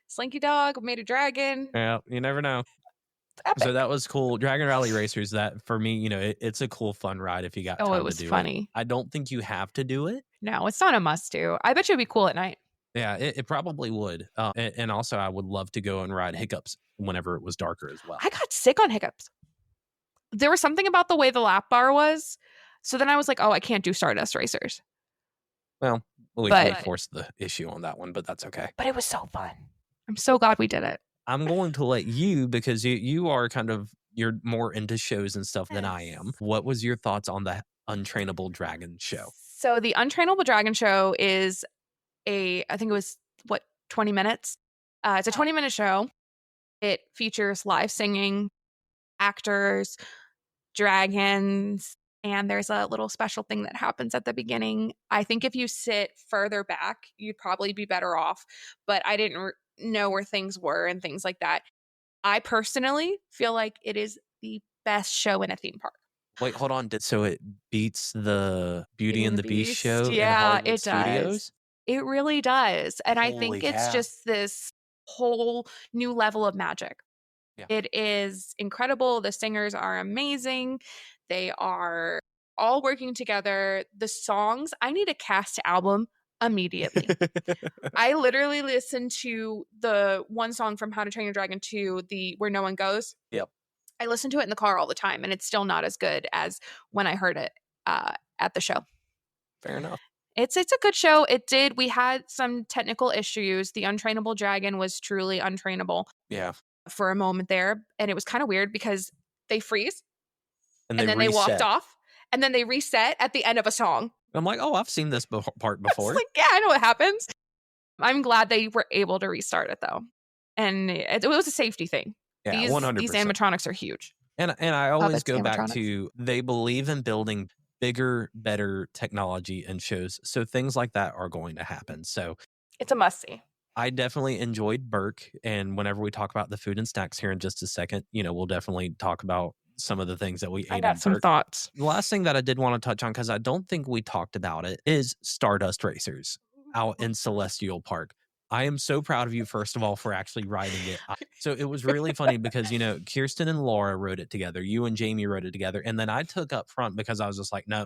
Slinky Dog made a dragon. Yeah, you never know. Epic. So that was cool. Dragon Rally Racers, that for me, it's a cool, fun ride if you got time it to was do funny. it. I don't think you have to do it. No, it's not a must do. I bet you it'd be cool at night. Yeah, it probably would. And also, I would love to go and ride Hiccups whenever it was darker as well. I got sick on Hiccups. There was something about the way the lap bar was. So then I was like, oh, I can't do Stardust Racers. Well, we But forced the issue on that one, but that's okay. but it was so fun. I'm so glad we did it. I'm going to let you, because you are kind of, you're more into shows and stuff than I am. What was your thoughts on the Untrainable Dragon show? So the Untrainable Dragon show is I think it was 20 minutes. It's a 20-minute show. It features live singing, actors, dragons, and there's a little special thing that happens at the beginning. I think if you sit further back, you'd probably be better off, but I didn't know where things were and things like that. I personally feel like it is the best show in a theme park. Wait, hold on. So it beats the Beauty and the Beast show in Yeah, Hollywood it Studios? does. It really does. And I think Holy it's cow. just this whole new level of magic. Yeah. It is incredible. The singers are amazing. They are all working together. The songs, I need a cast album immediately. I literally listened to the one song from How to Train Your Dragon 2, the Where No One Goes. Yep. I listen to it in the car all the time, and it's still not as good as when I heard it at the show. Fair enough. It's a good show. We had some technical issues. The Untrainable Dragon was truly untrainable. Yeah. For a moment there, and it was kind of weird because they freeze And then they walked off, and then they reset at the end of a song. I'm like, oh, I've seen this part before. Like, yeah, I know what happens. I'm glad they were able to restart it though, and it was a safety thing. Yeah, 100%. These animatronics are huge, and I always go back animatronics. to, they believe in building bigger, better technology and shows, so things like that are going to happen. So it's a must see. I definitely enjoyed Berk, and whenever we talk about the food and snacks here in just a second, we'll definitely talk about some of the things that we ate. I got some Berk. thoughts. The last thing that I did want to touch on, because I don't think we talked about it, is Stardust Racers out in Celestial Park. I am so proud of you, first of all, for actually writing it. So it was really funny because, Kirsten and Laura wrote it together. You and Jamie wrote it together. And then I took up front because I was just like, no,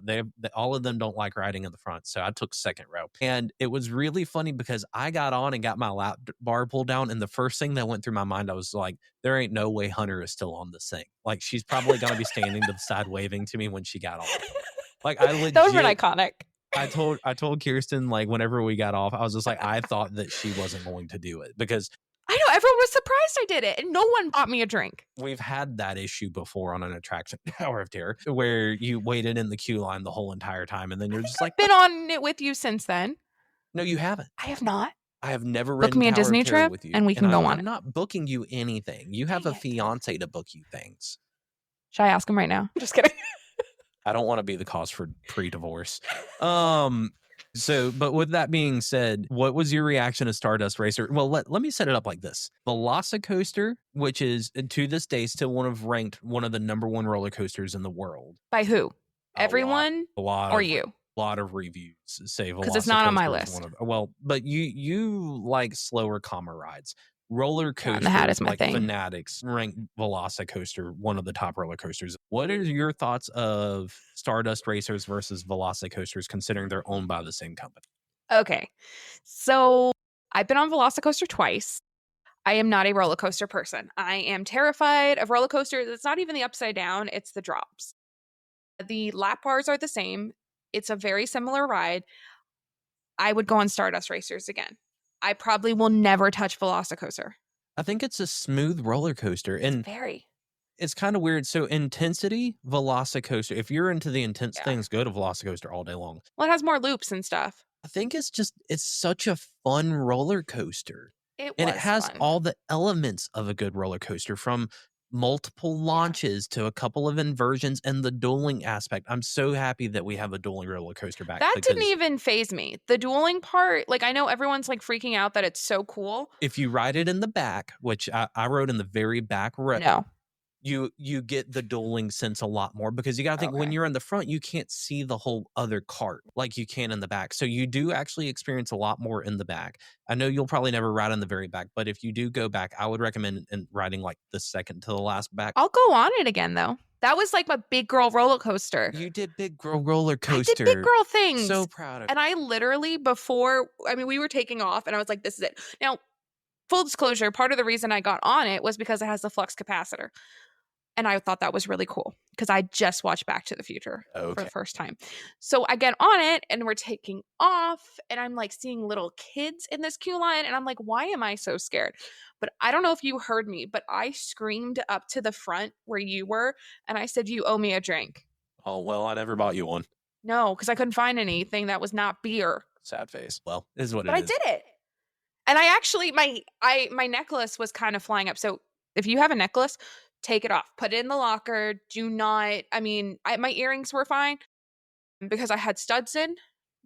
all of them don't like riding in the front. So I took second row. And it was really funny because I got on and got my lap bar pulled down. And the first thing that went through my mind, I was like, there ain't no way Hunter is still on this thing. Like, she's probably going to be standing to the side waving to me when she got on. Like, I legit, that would have been iconic. I told Kirsten, like, whenever we got off, I was just like, I thought that she wasn't going to do it because I know everyone was surprised I did it, and no one bought me a drink. We've had that issue before on an attraction, Tower of Terror, where you waited in the queue line the whole entire time, and then you're just like, been on it with you since then. No, you haven't. I have not. I have never book me a Disney trip with you, and we can go on. I'm not booking you anything. You have a fiance to book you things. Should I ask him right now? I'm just kidding. I don't want to be the cause for pre-divorce. So, but with that being said, what was your reaction to Stardust Racer? Well, let me set it up like this. Velocicoaster, which is to this day still ranked one of the number one roller coasters in the world. By who? Everyone? A lot or of, you? A lot of reviews say because it's not on my list. But you like slower, calmer rides. Roller coasters, the hat is my thing. Fanatics rank Velocicoaster one of the top roller coasters. What are your thoughts of Stardust Racers versus Velocicoasters, considering they're owned by the same company? Okay, so I've been on Velocicoaster twice. I am not a roller coaster person. I am terrified of roller coasters. It's not even the upside down, it's the drops. The lap bars are the same. It's a very similar ride. I would go on Stardust Racers again. I probably will never touch Velocicoaster. I think it's a smooth roller coaster. And it's kind of weird. So intensity, Velocicoaster. If you're into the intense things, go to Velocicoaster all day long. Well, it has more loops and stuff. I think it's such a fun roller coaster. It has fun. all the elements of a good roller coaster, from multiple launches to a couple of inversions and the dueling aspect. I'm so happy that we have a dueling roller coaster back. That didn't even faze me. The dueling part, like, I know everyone's like freaking out that it's so cool. If you ride it in the back, which I rode in the very back row, you get the dueling sense a lot more, because you got to think when you're in the front, you can't see the whole other cart like you can in the back. So you do actually experience a lot more in the back. I know you'll probably never ride in the very back, but if you do go back, I would recommend riding like the second to the last back. I'll go on it again though. That was like my big girl roller coaster. You did big girl roller coaster. I did big girl things. So proud of you. And I literally we were taking off and I was like, this is it. Now, full disclosure, part of the reason I got on it was because it has the flux capacitor. And I thought that was really cool because I just watched Back to the Future for Okay. the first time. So I get on it and we're taking off, and I'm like seeing little kids in this queue line. And I'm like, why am I so scared? But I don't know if you heard me, but I screamed up to the front where you were, and I said, "You owe me a drink." Oh, well, I never bought you one. No, because I couldn't find anything that was not beer. Sad face. Well, this is what But it I is. did it. And I actually my necklace was kind of flying up. So if you have a necklace, take it off. Put it in the locker. Do not, I mean, my earrings were fine because I had studs in,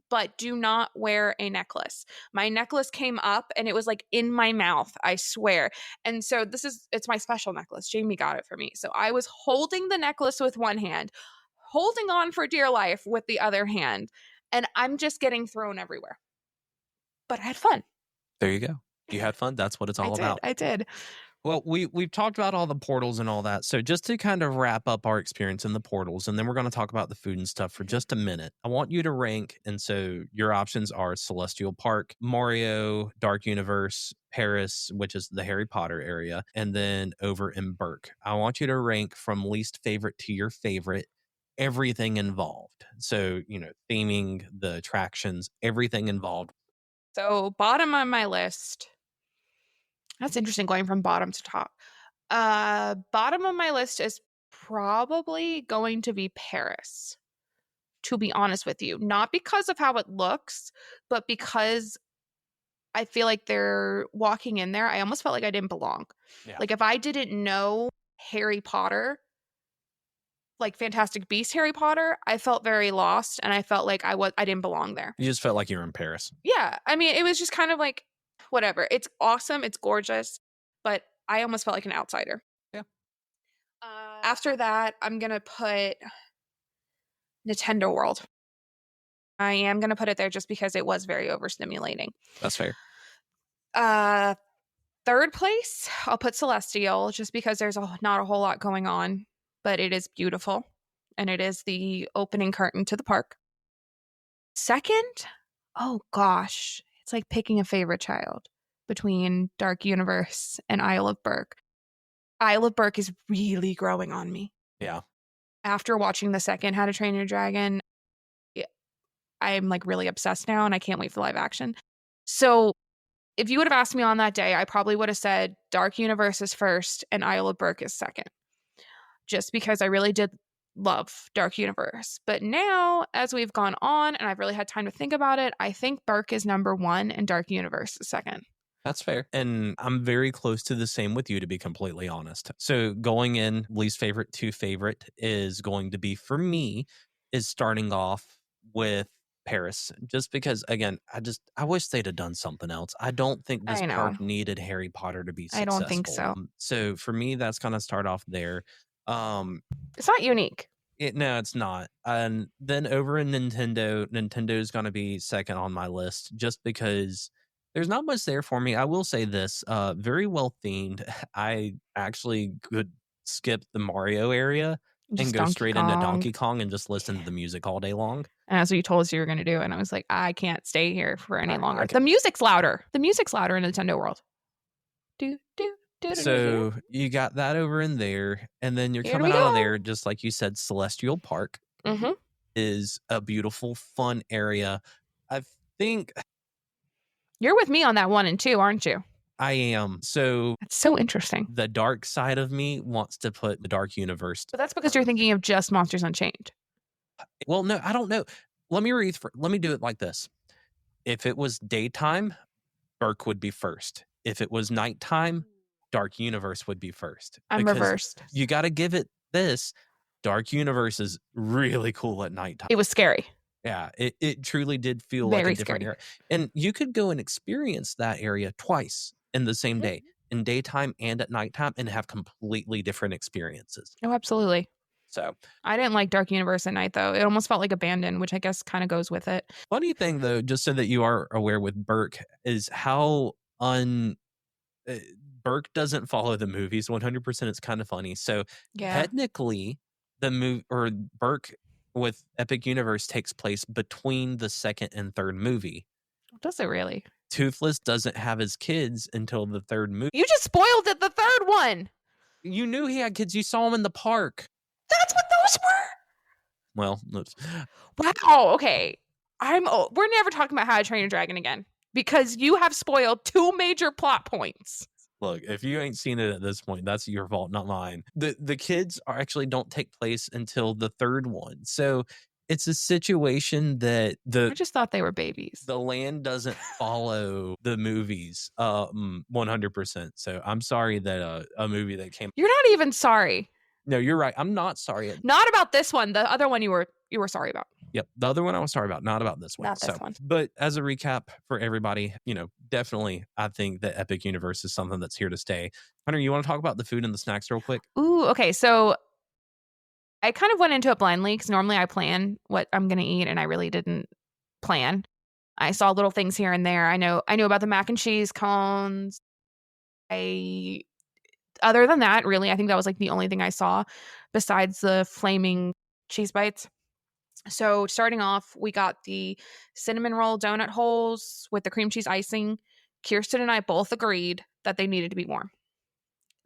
but do not wear a necklace. My necklace came up and it was like in my mouth, I swear. And so it's my special necklace. Jamie got it for me. So I was holding the necklace with one hand, holding on for dear life with the other hand, and I'm just getting thrown everywhere. But I had fun. There you go. You had fun. That's what it's all about. I did. Well, we've talked about all the portals and all that. So just to kind of wrap up our experience in the portals, and then we're going to talk about the food and stuff for just a minute. I want you to rank, and so your options are Celestial Park, Mario, Dark Universe, Paris, which is the Harry Potter area, and then over in Berk. I want you to rank from least favorite to your favorite, everything involved. So, theming, the attractions, everything involved. So bottom on my list. That's interesting going from bottom to top. Bottom of my list is probably going to be Paris, to be honest with you. Not because of how it looks, but because I feel like they're walking in there. I almost felt like I didn't belong. Yeah. Like if I didn't know Harry Potter, like Fantastic Beasts Harry Potter, I felt very lost and I felt like I didn't belong there. You just felt like you were in Paris. Yeah. I mean, it was just kind of like whatever. It's awesome, it's gorgeous, but I almost felt like an outsider. Yeah. After that, I'm going to put Nintendo World. I am going to put it there just because it was very overstimulating. That's fair. Third place, I'll put Celestial just because there's not a whole lot going on, but it is beautiful and it is the opening curtain to the park. Second, oh gosh, it's like picking a favorite child between Dark Universe and Isle of Berk. Isle of Berk is really growing on me. Yeah. After watching the second How to Train Your Dragon, I'm like really obsessed now and I can't wait for live action. So if you would have asked me on that day, I probably would have said Dark Universe is first and Isle of Berk is second. Just because I really did love Dark Universe. But now, as we've gone on and I've really had time to think about it, I think Berk is number one and Dark Universe is second. That's fair. And I'm very close to the same with you, to be completely honest. So going in, least favorite to favorite is going to be, for me, is starting off with Paris. Just because, again, I wish they'd have done something else. I don't think this park needed Harry Potter to be successful. I don't think so. So for me, that's going to start off there. It's not unique. No, it's not. And then over in Nintendo's going to be second on my list just because there's not much there for me. I will say this, very well themed. I actually could skip the Mario area and go straight into Donkey Kong and just listen to the music all day long. And that's what you told us you were going to do. And I was like, I can't stay here for any longer. The music's louder. The music's louder in Nintendo World. So you got that over in there. And then you're coming out of there, just like you said, Celestial Park is a beautiful, fun area. I think you're with me on that 1 and 2, aren't you? I am. So that's so interesting. The dark side of me wants to put the Dark Universe. But that's because you're thinking of just Monsters Unchained. Well, no, I don't know. Let me do it like this. If it was daytime, Berk would be first. If it was nighttime, Dark Universe would be first. I'm reversed. You got to give it this. Dark Universe is really cool at nighttime. It was scary. Yeah, it truly did feel very like a different area. And you could go and experience that area twice in the same day, in daytime and at nighttime, and have completely different experiences. Oh, absolutely. So I didn't like Dark Universe at night, though. It almost felt like abandoned, which I guess kind of goes with it. Funny thing, though, just so that you are aware with Berk, is how Berk doesn't follow the movies 100%. It's kind of funny. So technically, the movie or Berk with Epic Universe takes place between the second and third movie. Does it really? Toothless doesn't have his kids until the third movie. You just spoiled it, the third one. You knew he had kids. You saw him in the park. That's what those were. Well, Wow. Okay. We're never talking about How to Train Your Dragon again because you have spoiled two major plot points. look, if you ain't seen it at this point, that's your fault, not mine. The kids are actually don't take place until the third one. So it's a situation that I just thought they were babies. the land doesn't follow the movies 100%. So I'm sorry that a movie that came. You're not even sorry. No, you're right. I'm not sorry. Not about this one. The other one you were sorry about. Yep. The other one I was sorry about, not about this one. Not this one. But as a recap for everybody, definitely I think that Epic Universe is something that's here to stay. Hunter, you want to talk about the food and the snacks real quick? Ooh, okay. So I kind of went into it blindly because normally I plan what I'm going to eat, and I really didn't plan. I saw little things here and there. I know about the mac and cheese cones. Other than that, really, I think that was like the only thing I saw besides the flaming cheese bites. So starting off, we got the cinnamon roll donut holes with the cream cheese icing. Kirsten and I both agreed that they needed to be warm.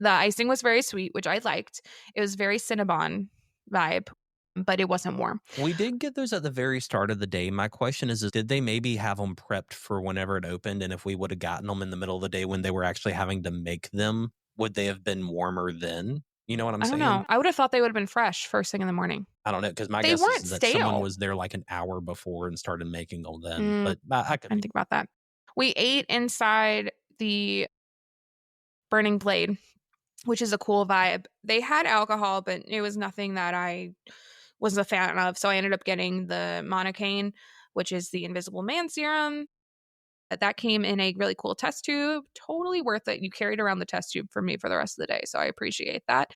The icing was very sweet, which I liked. It was very Cinnabon vibe, but it wasn't warm. We did get those at the very start of the day. My question is did they maybe have them prepped for whenever it opened? And if we would have gotten them in the middle of the day when they were actually having to make them, would they have been warmer then? You know what I'm saying? I don't know. I would have thought they would have been fresh first thing in the morning. I don't know, because my They guess weren't is that stale. someone was there like an hour before and started making them then. But I could didn't think about that. We ate inside the Burning Blade, which is a cool vibe. They had alcohol, but it was nothing that I was a fan of. So I ended up getting the Monocaine, which is the Invisible Man serum. That came in a really cool test tube. Totally worth it. You carried around the test tube for me for the rest of the day. So I appreciate that.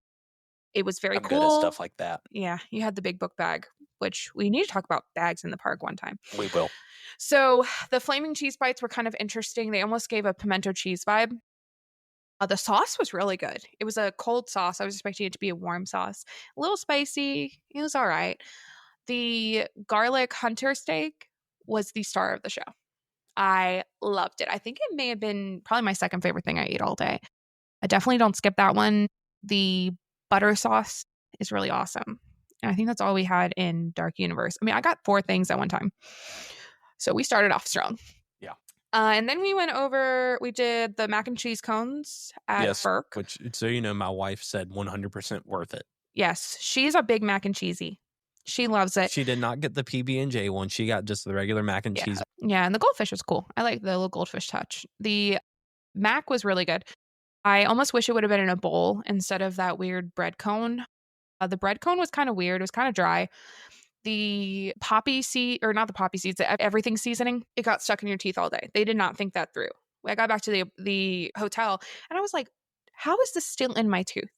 It was very cool. Good at stuff like that. Yeah, you had the big book bag, which we need to talk about bags in the park one time. We will. So the flaming cheese bites were kind of interesting. They almost gave a pimento cheese vibe. The sauce was really good. It was a cold sauce. I was expecting it to be a warm sauce. A little spicy. It was all right. The garlic hunter steak was the star of the show. I loved it. I think it may have been probably my second favorite thing I ate all day. I definitely don't skip that one. The butter sauce is really awesome. And I think that's all we had in Dark Universe. I mean, I got 4 things at one time. So we started off strong. Yeah. And then we did the mac and cheese cones at Berk. Which, so my wife said 100% worth it. Yes. She's a big mac and cheesy. She loves it. She did not get the PB&J one. She got just the regular mac and cheese. Yeah, and the goldfish was cool. I like the little goldfish touch. The mac was really good. I almost wish it would have been in a bowl instead of that weird bread cone. The bread cone was kind of weird. It was kind of dry. The poppy seed, or not the poppy seeds, everything seasoning, it got stuck in your teeth all day. They did not think that through. I got back to the hotel and I was like, how is this still in my tooth?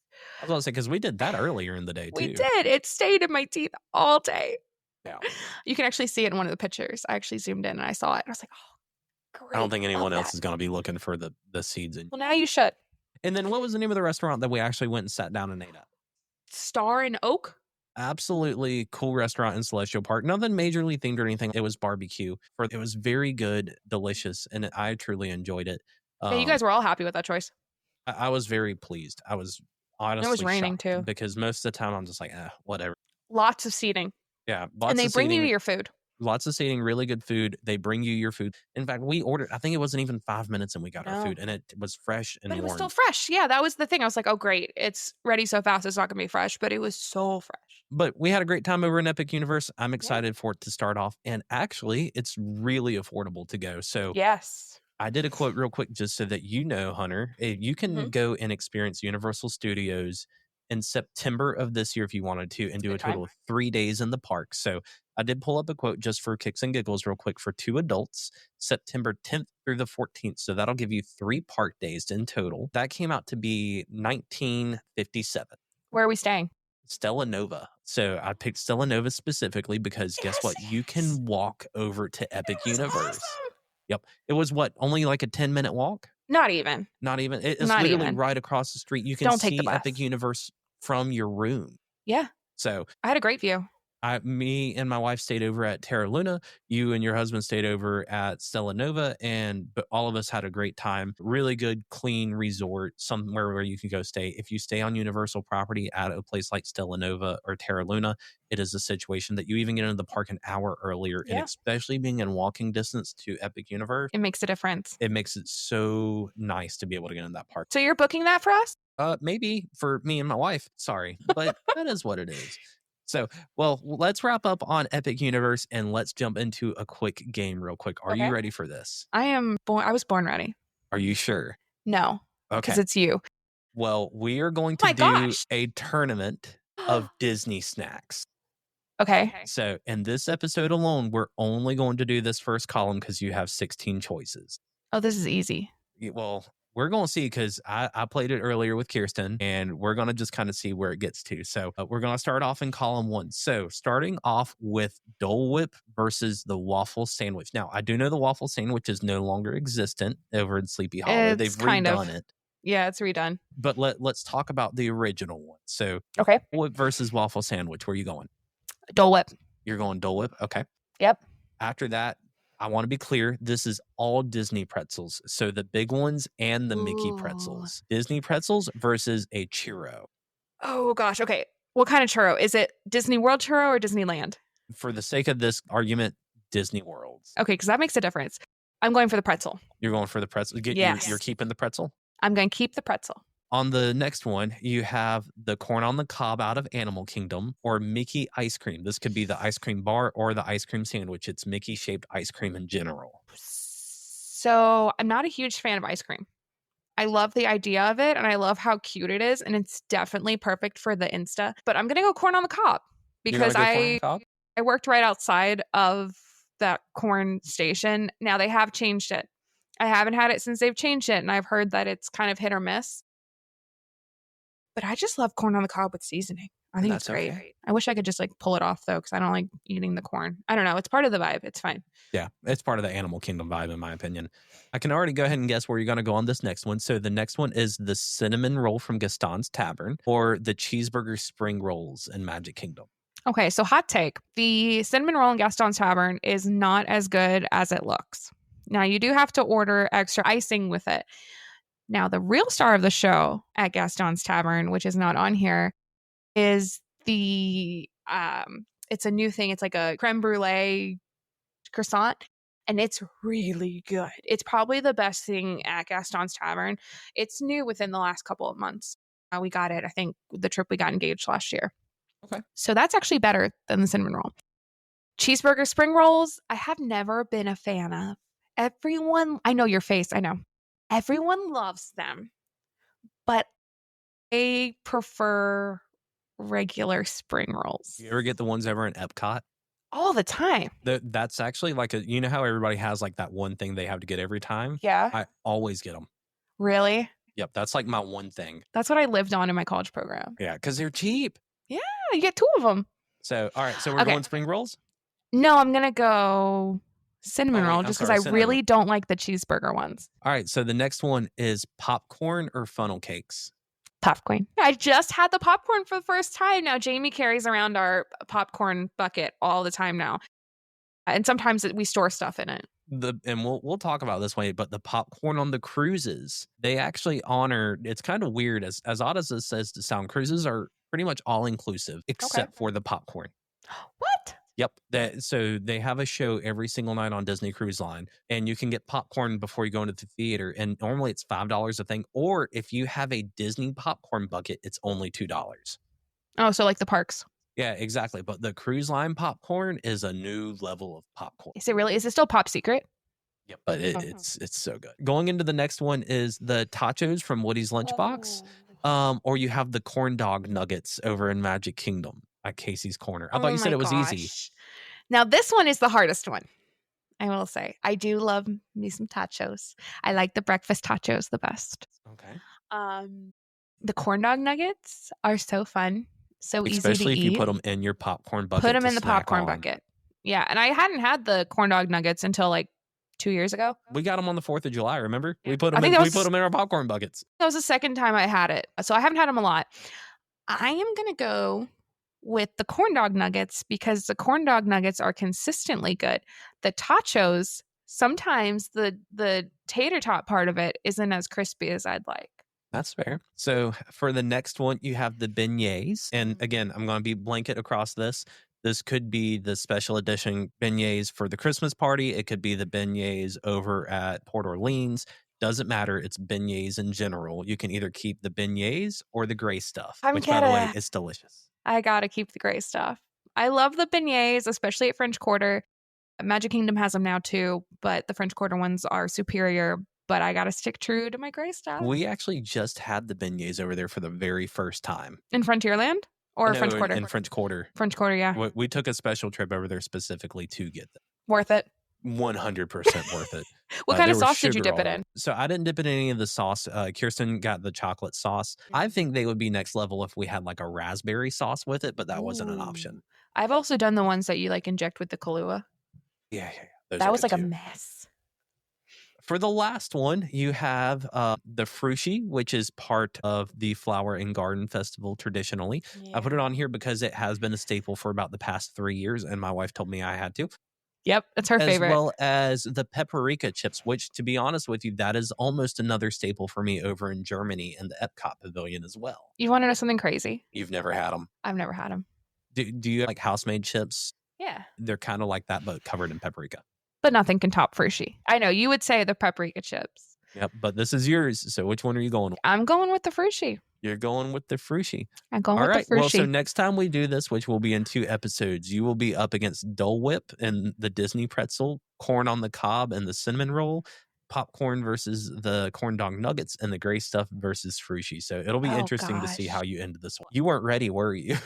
I was going to say, because we did that earlier in the day, too. We did. It stayed in my teeth all day. Yeah. You can actually see it in one of the pictures. I actually zoomed in and I saw it. I was like, oh, great. I don't think anyone else is going to be looking for the seeds. Well, now you should. And then what was the name of the restaurant that we actually went and sat down and ate at? Star and Oak. Absolutely cool restaurant in Celestial Park. Nothing majorly themed or anything. It was barbecue. It was very good, delicious, and I truly enjoyed it. Yeah, you guys were all happy with that choice. I was very pleased. I was honestly it was raining shocked too, because most of the time I'm just like, whatever. Lots of seating. Yeah, and they bring you your food. Lots of seating, really good food. They bring you your food. In fact, we ordered, I think it wasn't even 5 minutes and we got our food and it was fresh and warm. But it was still fresh. Yeah, that was the thing. I was like, oh, great. It's ready so fast. It's not going to be fresh, but it was so fresh. But we had a great time over in Epic Universe. I'm excited for it to start off. And actually, it's really affordable to go. So yes, I did a quote real quick just so that Hunter, you can go and experience Universal Studios in September of this year if you wanted to and do a total of 3 days in the park. So I did pull up a quote just for kicks and giggles real quick for 2 adults, September 10th through the 14th. So that'll give you 3 park days in total. That came out to be $19.57. Where are we staying? Stella Nova. So I picked Stella Nova specifically because guess what? You can walk over to Epic Universe. Awesome. Yep. It was only like a 10-minute walk? Not even. It's literally right across the street. You can see Epic Universe from your room. Yeah. So I had a great view. Me and my wife stayed over at Terra Luna. You and your husband stayed over at Stella Nova, but all of us had a great time. Really good, clean resort, somewhere where you can go stay. If you stay on Universal property at a place like Stella Nova or Terra Luna, it is a situation that you even get into the park an hour earlier, and Yeah. especially being in walking distance to Epic Universe, It makes a difference. it makes it so nice to be able to get in that park. So you're booking that for us? Maybe for me and my wife. Sorry, but that is what it is. So, well, let's wrap up on Epic Universe and let's jump into a quick game real quick. Are you Okay. ready for this? I was born ready. Are you sure? No, because Okay. it's you. Well, we are going Oh to my do gosh. a tournament of Disney snacks. Okay. So, in this episode alone, we're only going to do this first column because you have 16 choices. Oh, this is easy. Well, we're going to see because I played it earlier with Kirsten, and we're going to just kind of see where it gets to. So we're going to start off in column 1. So starting off with Dole Whip versus the waffle sandwich. Now, I do know the waffle sandwich is no longer existent over in Sleepy Hollow. They've It's kind of. redone it. Yeah, it's redone. But let's talk about the original one. So Okay. Dole Whip versus waffle sandwich. Where are you going? Dole Whip. You're going Dole Whip? Okay. Yep. After that, I want to be clear. This is all Disney pretzels. So the big ones and the Mickey Ooh. pretzels. Disney pretzels versus a churro. Oh gosh. Okay. What kind of churro? Is it Disney World churro or Disneyland? For the sake of this argument, Disney Worlds. Okay, because that makes a difference. I'm going for the pretzel. You're going for the pretzel. Yes. You're keeping the pretzel. I'm going to keep the pretzel. On the next one, you have the corn on the cob out of Animal Kingdom or Mickey ice cream. This could be the ice cream bar or the ice cream sandwich. It's Mickey shaped ice cream in general. So I'm not a huge fan of ice cream. I love the idea of it and I love how cute it is. And it's definitely perfect for the Insta. But I'm going to go corn on the cob because I worked right outside of that corn station. Now they have changed it. I haven't had it since they've changed it. And I've heard that it's kind of hit or miss. But I just love corn on the cob with seasoning. I think it's great. Okay. I wish I could just like pull it off though, because I don't like eating the corn. I don't know. It's part of the vibe. It's fine. Yeah, it's part of the Animal Kingdom vibe, in my opinion. I can already go ahead and guess where you're going to go on this next one. So the next one is the cinnamon roll from Gaston's Tavern or the cheeseburger spring rolls in Magic Kingdom. Okay, so hot take. The cinnamon roll in Gaston's Tavern is not as good as it looks. Now, you do have to order extra icing with it. Now, the real star of the show at Gaston's Tavern, which is not on here, is the, it's a new thing. It's like a creme brulee croissant, and it's really good. It's probably the best thing at Gaston's Tavern. It's new within the last couple of months. We got it, I think, the trip we got engaged last year. Okay. So that's actually better than the cinnamon roll. Cheeseburger spring rolls, I have never been a fan of. Everyone, I know your face, I know. Everyone loves them, but I prefer regular spring rolls. You ever get the ones ever in Epcot? All the time. That's actually like you know how everybody has like that one thing they have to get every time? Yeah. I always get them. Really? Yep, that's like my one thing. That's what I lived on in my college program. Yeah, because they're cheap. Yeah, you get 2 of them. So, all right, so we're going spring rolls? No, I'm going to go cinnamon roll just because I really don't like the cheeseburger ones. All right, so the next one is popcorn or funnel cakes? Popcorn. I just had the popcorn for the first time. Now, Jamie carries around our popcorn bucket all the time now. And sometimes we store stuff in it. And we'll talk about this way, but the popcorn on the cruises, they actually honor, it's kind of weird, as odd as this says to sound, cruises are pretty much all inclusive except for the popcorn. What? Yep. So they have a show every single night on Disney Cruise Line, and you can get popcorn before you go into the theater. And normally it's $5 a thing. Or if you have a Disney popcorn bucket, it's only $2. Oh, so like the parks. Yeah, exactly. But the cruise line popcorn is a new level of popcorn. Is it really? Is it still Pop Secret? Yep, but it's so good. Going into the next one is the tachos from Woody's Lunchbox. Or you have the corn dog nuggets over in Magic Kingdom at Casey's Corner. I thought you said it was easy. Now, this one is the hardest one, I will say. I do love me some tachos. I like the breakfast tachos the best. Okay. The corn dog nuggets are so fun, so easy to eat. Especially if you put them in your popcorn bucket. Put them in the popcorn bucket. Yeah, and I hadn't had the corn dog nuggets until like 2 years ago. We got them on the 4th of July, remember? Yeah. We put them in our popcorn buckets. That was the second time I had it. So I haven't had them a lot. I am going to go with the corn dog nuggets because the corn dog nuggets are consistently good. The tachos, sometimes the tater tot part of it isn't as crispy as I'd like. That's fair. So for the next one, you have the beignets. And again, I'm going to be blanket across this. This could be the special edition beignets for the Christmas party. It could be the beignets over at Port Orleans. Doesn't matter. It's beignets in general. You can either keep the beignets or the gray stuff, which, by the way, is delicious. I gotta keep the gray stuff. I love the beignets, especially at French Quarter. Magic Kingdom has them now too, but the French Quarter ones are superior. But I gotta stick true to my gray stuff. We actually just had the beignets over there for the very first time. In Frontierland? Or No, French Quarter? in French Quarter. French Quarter, yeah. We took a special trip over there specifically to get them. Worth it. 100% worth it. What kind of sauce did you dip it in? So I didn't dip it in any of the sauce. Kirsten got the chocolate sauce. I think they would be next level if we had like a raspberry sauce with it, but that wasn't an option. I've also done the ones that you like inject with the Kahlua. Yeah. That was like a mess. For the last one, you have the Frushi, which is part of the Flower and Garden Festival traditionally. Yeah. I put it on here because it has been a staple for about the past 3 years, and my wife told me I had to. Yep, it's her favorite. As well as the paprika chips, which, to be honest with you, that is almost another staple for me over in Germany in the Epcot Pavilion as well. You want to know something crazy? You've never had them? I've never had them. Do you like house-made chips? Yeah. They're kind of like that, but covered in paprika. But nothing can top Frushi. I know, you would say the paprika chips. Yep, but this is yours. So which one are you going with? I'm going with the Frushi. You're going with the Frushi. I'm going with the Frushi. Well, so next time we do this, which will be in 2 episodes, you will be up against Dole Whip and the Disney pretzel, corn on the cob and the cinnamon roll, popcorn versus the corn dog nuggets, and the gray stuff versus Frushi. So it'll be interesting to see how you end this one. You weren't ready, were you?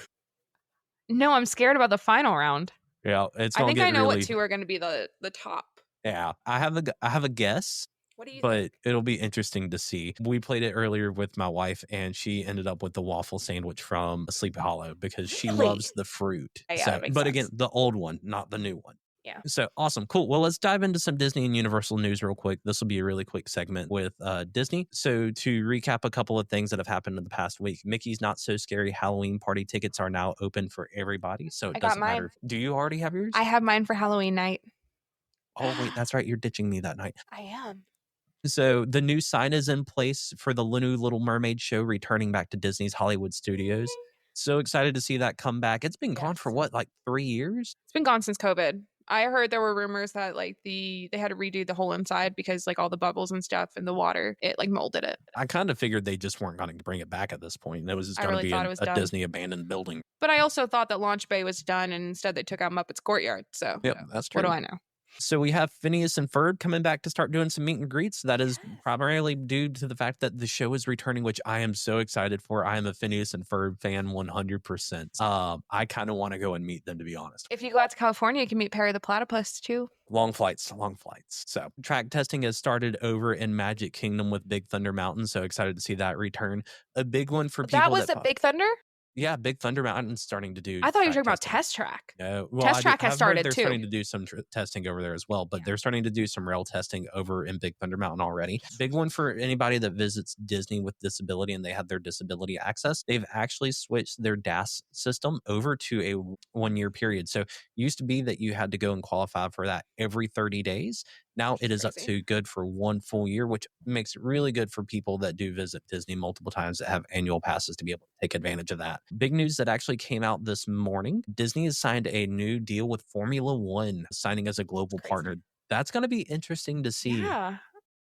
No, I'm scared about the final round. Yeah, it's I going to get think I know really... what 2 are going to be the top. Yeah, I have a guess. What do you but think? It'll be interesting to see. We played it earlier with my wife, and she ended up with the waffle sandwich from Sleepy Hollow because she loves the fruit. Yeah, so, that makes but sense. again, the old one, not the new one. Yeah. So awesome. Cool. Well, let's dive into some Disney and Universal news real quick. This will be a really quick segment with Disney. So to recap a couple of things that have happened in the past week, Mickey's Not So Scary Halloween party tickets are now open for everybody. So it doesn't matter. Do you already have yours? I have mine for Halloween night. Oh, wait, that's right. You're ditching me that night. I am. So the new sign is in place for the new Little Mermaid show returning back to Disney's Hollywood Studios. So excited to see that come back. It's been gone for what, like 3 years? It's been gone since COVID. I heard there were rumors that like they had to redo the whole inside because like all the bubbles and stuff in the water, it like molded it. I kind of figured they just weren't going to bring it back at this point. It was just going to be a Disney abandoned building. But I also thought that Launch Bay was done, and instead they took out Muppets Courtyard. So yep, that's true. What do I know? So we have Phineas and Ferb coming back to start doing some meet and greets. That is primarily due to the fact that the show is returning, which I am so excited for. I am a Phineas and Ferb fan 100%. I kind of want to go and meet them, to be honest. If you go out to California, you can meet Perry the Platypus too. Long flights. So track testing has started over in Magic Kingdom with Big Thunder Mountain. So excited to see that return. A big one for people. That was at Big Thunder? Yeah, Big Thunder Mountain's starting to do. I thought you were talking about Test Track. No, well, Test Track has started they're too. Starting to do some testing over there as well, but they're starting to do some rail testing over in Big Thunder Mountain already. Big one for anybody that visits Disney with disability and they have their disability access. They've actually switched their DAS system over to a 1-year period. So it used to be that you had to go and qualify for that every 30 days. Now it is up to good for 1 full year, which makes it really good for people that do visit Disney multiple times that have annual passes to be able to take advantage of that. Big news that actually came out this morning. Disney has signed a new deal with Formula One, signing as a global partner. That's going to be interesting to see. Yeah.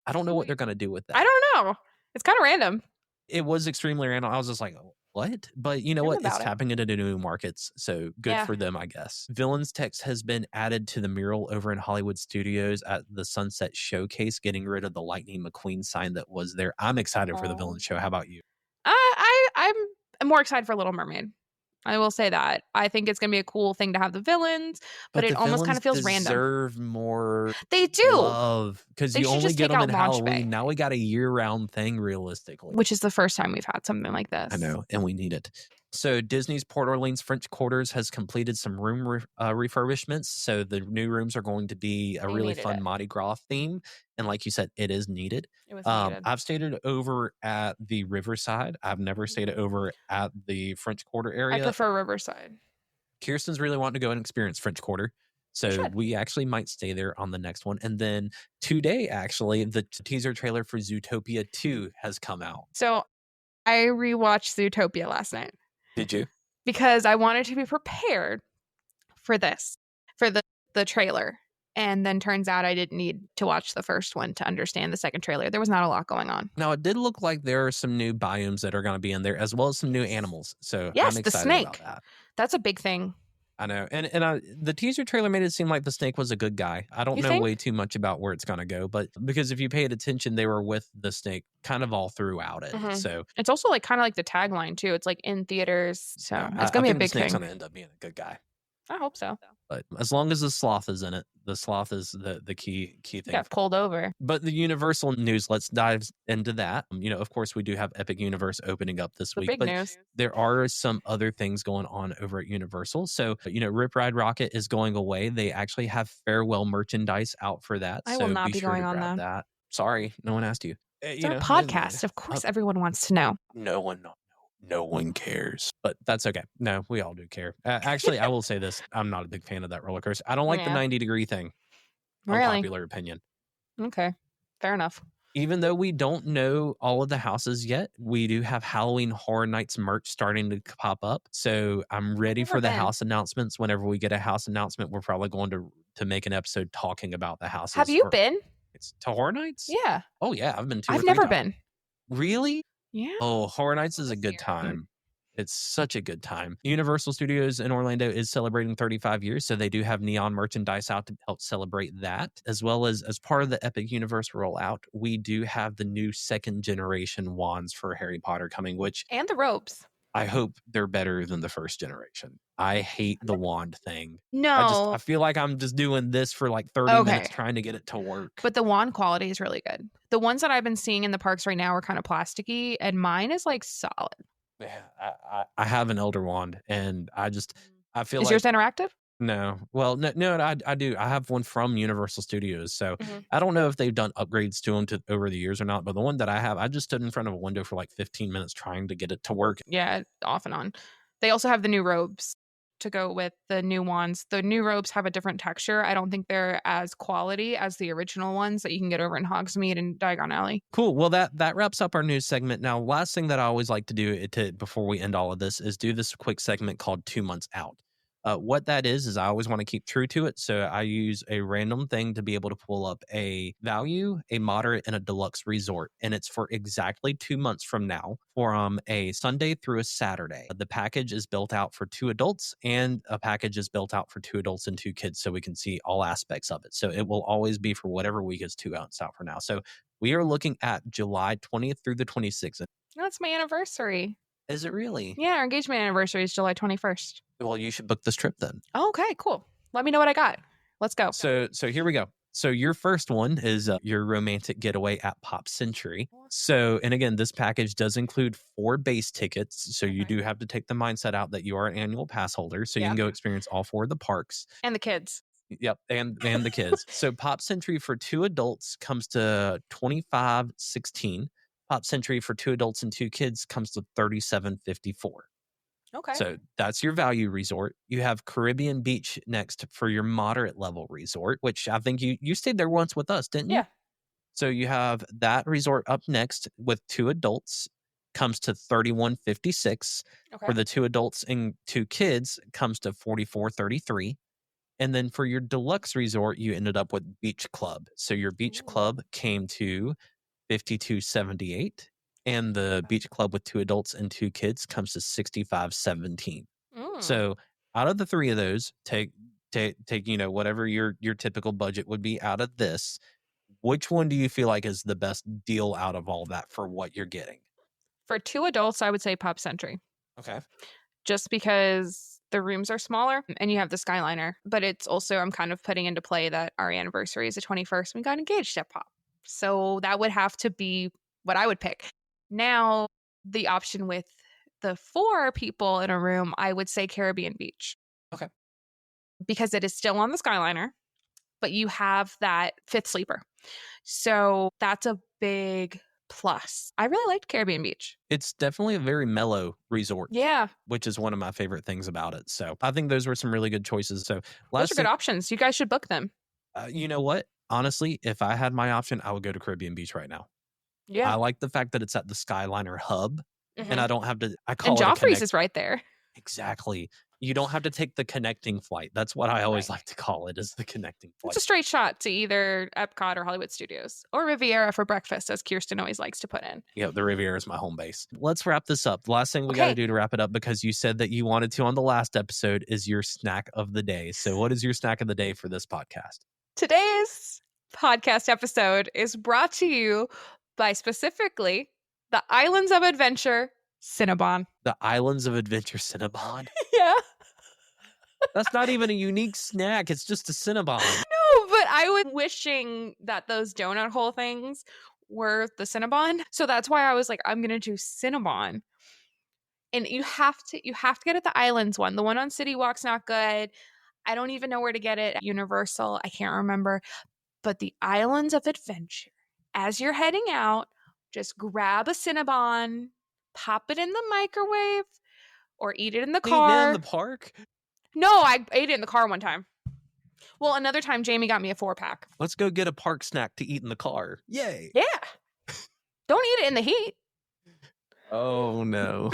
I don't know what they're going to do with that. I don't know. It's kind of random. It was extremely random. I was just like, what? But you know what? It's tapping into new markets. So good for them, I guess. Villains text has been added to the mural over in Hollywood Studios at the Sunset Showcase, getting rid of the Lightning McQueen sign that was there. I'm excited for the villain show. How about you? I'm more excited for Little Mermaid. I will say that. I think it's going to be a cool thing to have the villains, but it almost kind of feels random. They deserve more. They do. Love, because you only get them in Halloween. Now we got a year-round thing, realistically. Which is the first time we've had something like this. I know, and we need it. So Disney's Port Orleans French Quarters has completed some room refurbishments. So the new rooms are going to be a really fun Mardi Gras theme. And like you said, it is needed. It was needed. I've stayed over at the Riverside. I've never stayed over at the French Quarter area. I prefer Riverside. Kirsten's really wanting to go and experience French Quarter. You So should. we actually might stay there on the next one. And then today, actually, the teaser trailer for Zootopia 2 has come out. So I rewatched Zootopia last night Did you? because I wanted to be prepared for this, for the trailer. And then turns out I didn't need to watch the first one to understand the second trailer. There was not a lot going on. Now, it did look like there are some new biomes that are going to be in there, as well as some new animals. So I'm Yes, the excited about snake. that. That's a big thing. I know. And the teaser trailer made it seem like the snake was a good guy. I don't You know think? way too much about where it's going to go, but because if you paid attention, they were with the snake kind of all throughout it. Mhm. So It's also like kind of like the tagline too. It's like in theaters. So yeah, it's I going to be a think the big snake's thing. going to end up being a good guy. I hope so. But as long as the sloth is in it, the sloth is the key thing. Got pulled over. But the Universal news, let's dive into that. Of course, we do have Epic Universe opening up this The week, big but news. there are some other things going on over at Universal. So, Rip Ride Rocket is going away. They actually have farewell merchandise out for that. I So will not be be sure going to on grab that. that. Sorry, no one asked you. It's our podcast. Of course, everyone wants to know. No one cares. But that's okay. No, we all do care. Actually, I will say this. I'm not a big fan of that roller coaster. I don't like the Yeah. 90-degree thing. Really? Unpopular opinion. Okay. Fair enough. Even though we don't know all of the houses yet, we do have Halloween Horror Nights merch starting to pop up. So I'm ready never for the been. house announcements. Whenever we get a house announcement, we're probably going to make an episode talking about the houses. Have you been? It's to Horror Nights? Yeah. Oh yeah, I've been 2 or I've 3 never times. been. Really? Yeah. Oh, Horror Nights is a good time. It's such a good time. Universal Studios in Orlando is celebrating 35 years, so they do have neon merchandise out to help celebrate that, as well as part of the Epic Universe rollout. We do have the new second generation wands for Harry Potter coming, which And the robes. I hope they're better than the first generation. I hate the wand thing. No. I feel like I'm just doing this for like 30 minutes trying to get it to work. But the wand quality is really good. The ones that I've been seeing in the parks right now are kind of plasticky, and mine is like solid. Yeah, I have an Elder Wand, and I feel Is like yours interactive? no. Well, no, I do. I have one from Universal Studios, so I don't know if they've done upgrades to them over the years or not. But the one that I have, I just stood in front of a window for like 15 minutes trying to get it to work. Yeah, off and on. They also have the new robes to go with the new wands. The new robes have a different texture. I don't think they're as quality as the original ones that you can get over in Hogsmeade and Diagon Alley. Cool. Well, that wraps up our news segment. Now, last thing that I always like to do before we end all of this is do this quick segment called 2 months out. What that is I always want to keep true to it. So I use a random thing to be able to pull up a value, a moderate, and a deluxe resort. And it's for exactly 2 months from now, from a Sunday through a Saturday. The package is built out for 2 adults, and a package is built out for 2 adults and 2 kids, so we can see all aspects of it. So it will always be for whatever week is 2 months out for now. So we are looking at July 20th through the 26th. That's my anniversary. Is it really? Yeah, our engagement anniversary is July 21st. Well, you should book this trip then. Oh, okay, cool. Let me know what I got. Let's go. So here we go. So your first one is your romantic getaway at Pop Century. So, and again, this package does include 4 base tickets. So you do have to take the mindset out that you are an annual pass holder. So you can go experience all 4 of the parks. And the kids. Yep, and the kids. So Pop Century for 2 adults comes to $25.16. Pop Century for 2 adults and 2 kids comes to $37.54. Okay. So that's your value resort. You have Caribbean Beach next for your moderate level resort, which I think you stayed there once with us, didn't you? Yeah. So you have that resort up next with 2 adults, comes to $31.56. Okay. For the 2 adults and 2 kids comes to $44.33. And then for your deluxe resort, you ended up with Beach Club. So your Beach Club came to $52.78. And the Beach Club with 2 adults and 2 kids comes to $65.17. So out of the 3 of those, take whatever your typical budget would be out of this. Which one do you feel like is the best deal out of all that for what you're getting? For 2 adults, I would say Pop Century. Okay. Just because the rooms are smaller and you have the Skyliner. But it's also, I'm kind of putting into play that our anniversary is the 21st. We got engaged at Pop. So that would have to be what I would pick. Now, the option with the 4 people in a room, I would say Caribbean Beach. Okay. Because it is still on the Skyliner, but you have that 5th sleeper. So that's a big plus. I really liked Caribbean Beach. It's definitely a very mellow resort. Yeah. Which is one of my favorite things about it. So I think those were some really good choices. So Those are last good thing, options. You guys should book them. you know what? Honestly, if I had my option, I would go to Caribbean Beach right now. Yeah. I like the fact that it's at the Skyliner hub and I don't have to, I And call it a Joffrey's is right there. Exactly. You don't have to take the connecting flight. That's what I always Right. like to call it, is the connecting It's flight. a straight shot to either Epcot or Hollywood Studios or Riviera for breakfast, as Kirsten always likes to put in. Yeah, the Riviera is my home base. Let's wrap this up. The last thing we got to Okay. do to wrap it up, because you said that you wanted to on the last episode, is your snack of the day. So what is your snack of the day for this podcast? Today's podcast episode is brought to you by specifically the Islands of Adventure Cinnabon. The Islands of Adventure Cinnabon. Yeah. That's not even a unique snack. It's just a Cinnabon. No, but I was wishing that those donut hole things were the Cinnabon. So that's why I was like, I'm gonna do Cinnabon. And you have to get it the Islands one. The one on City Walk's not good. I don't even know where to get it at Universal. I can't remember. But the Islands of Adventure. As you're heading out, just grab a Cinnabon, pop it in the microwave, or eat it in the Eating it car. in the park? No, I ate it in the car one time. Well, another time Jamie got me a 4-pack. Let's go get a park snack to eat in the car. Yay. Yeah. Don't eat it in the heat. Oh, no.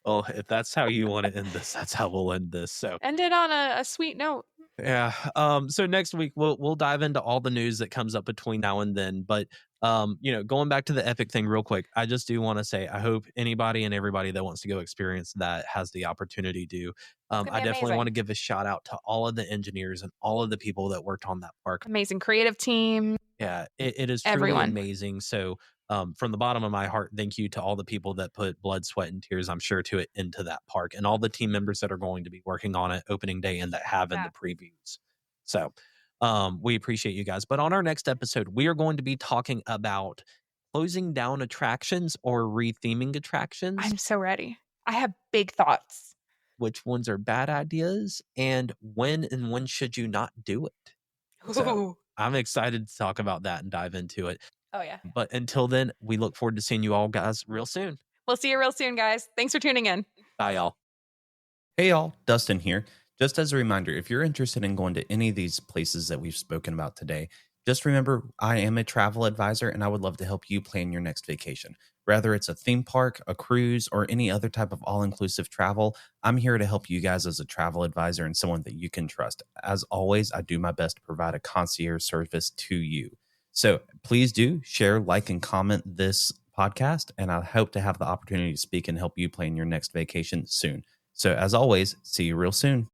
Well, if that's how you want to end this, that's how we'll end this. So End it on a sweet note. yeah. So next week we'll dive into all the news that comes up between now and then. But going back to the Epic thing real quick, I just do want to say I hope anybody and everybody that wants to go experience that has the opportunity to. I definitely amazing. want to give a shout out to all of the engineers and all of the people that worked on that park. Amazing creative team. Yeah, it is truly Everyone. amazing. So from the bottom of my heart, thank you to all the people that put blood, sweat, and tears, I'm sure, to it into that park, and all the team members that are going to be working on it opening day and that have in the previews. So we appreciate you guys. But on our next episode, we are going to be talking about closing down attractions or retheming attractions. I'm so ready. I have big thoughts. Which ones are bad ideas, and when should you not do it? So I'm excited to talk about that and dive into it. Oh, yeah. But until then, we look forward to seeing you all guys real soon. We'll see you real soon, guys. Thanks for tuning in. Bye, y'all. Hey, y'all. Dustin here. Just as a reminder, if you're interested in going to any of these places that we've spoken about today, just remember I am a travel advisor and I would love to help you plan your next vacation. Whether it's a theme park, a cruise, or any other type of all-inclusive travel, I'm here to help you guys as a travel advisor and someone that you can trust. As always, I do my best to provide a concierge service to you. So please do share, like, and comment this podcast, and I hope to have the opportunity to speak and help you plan your next vacation soon. So as always, see you real soon.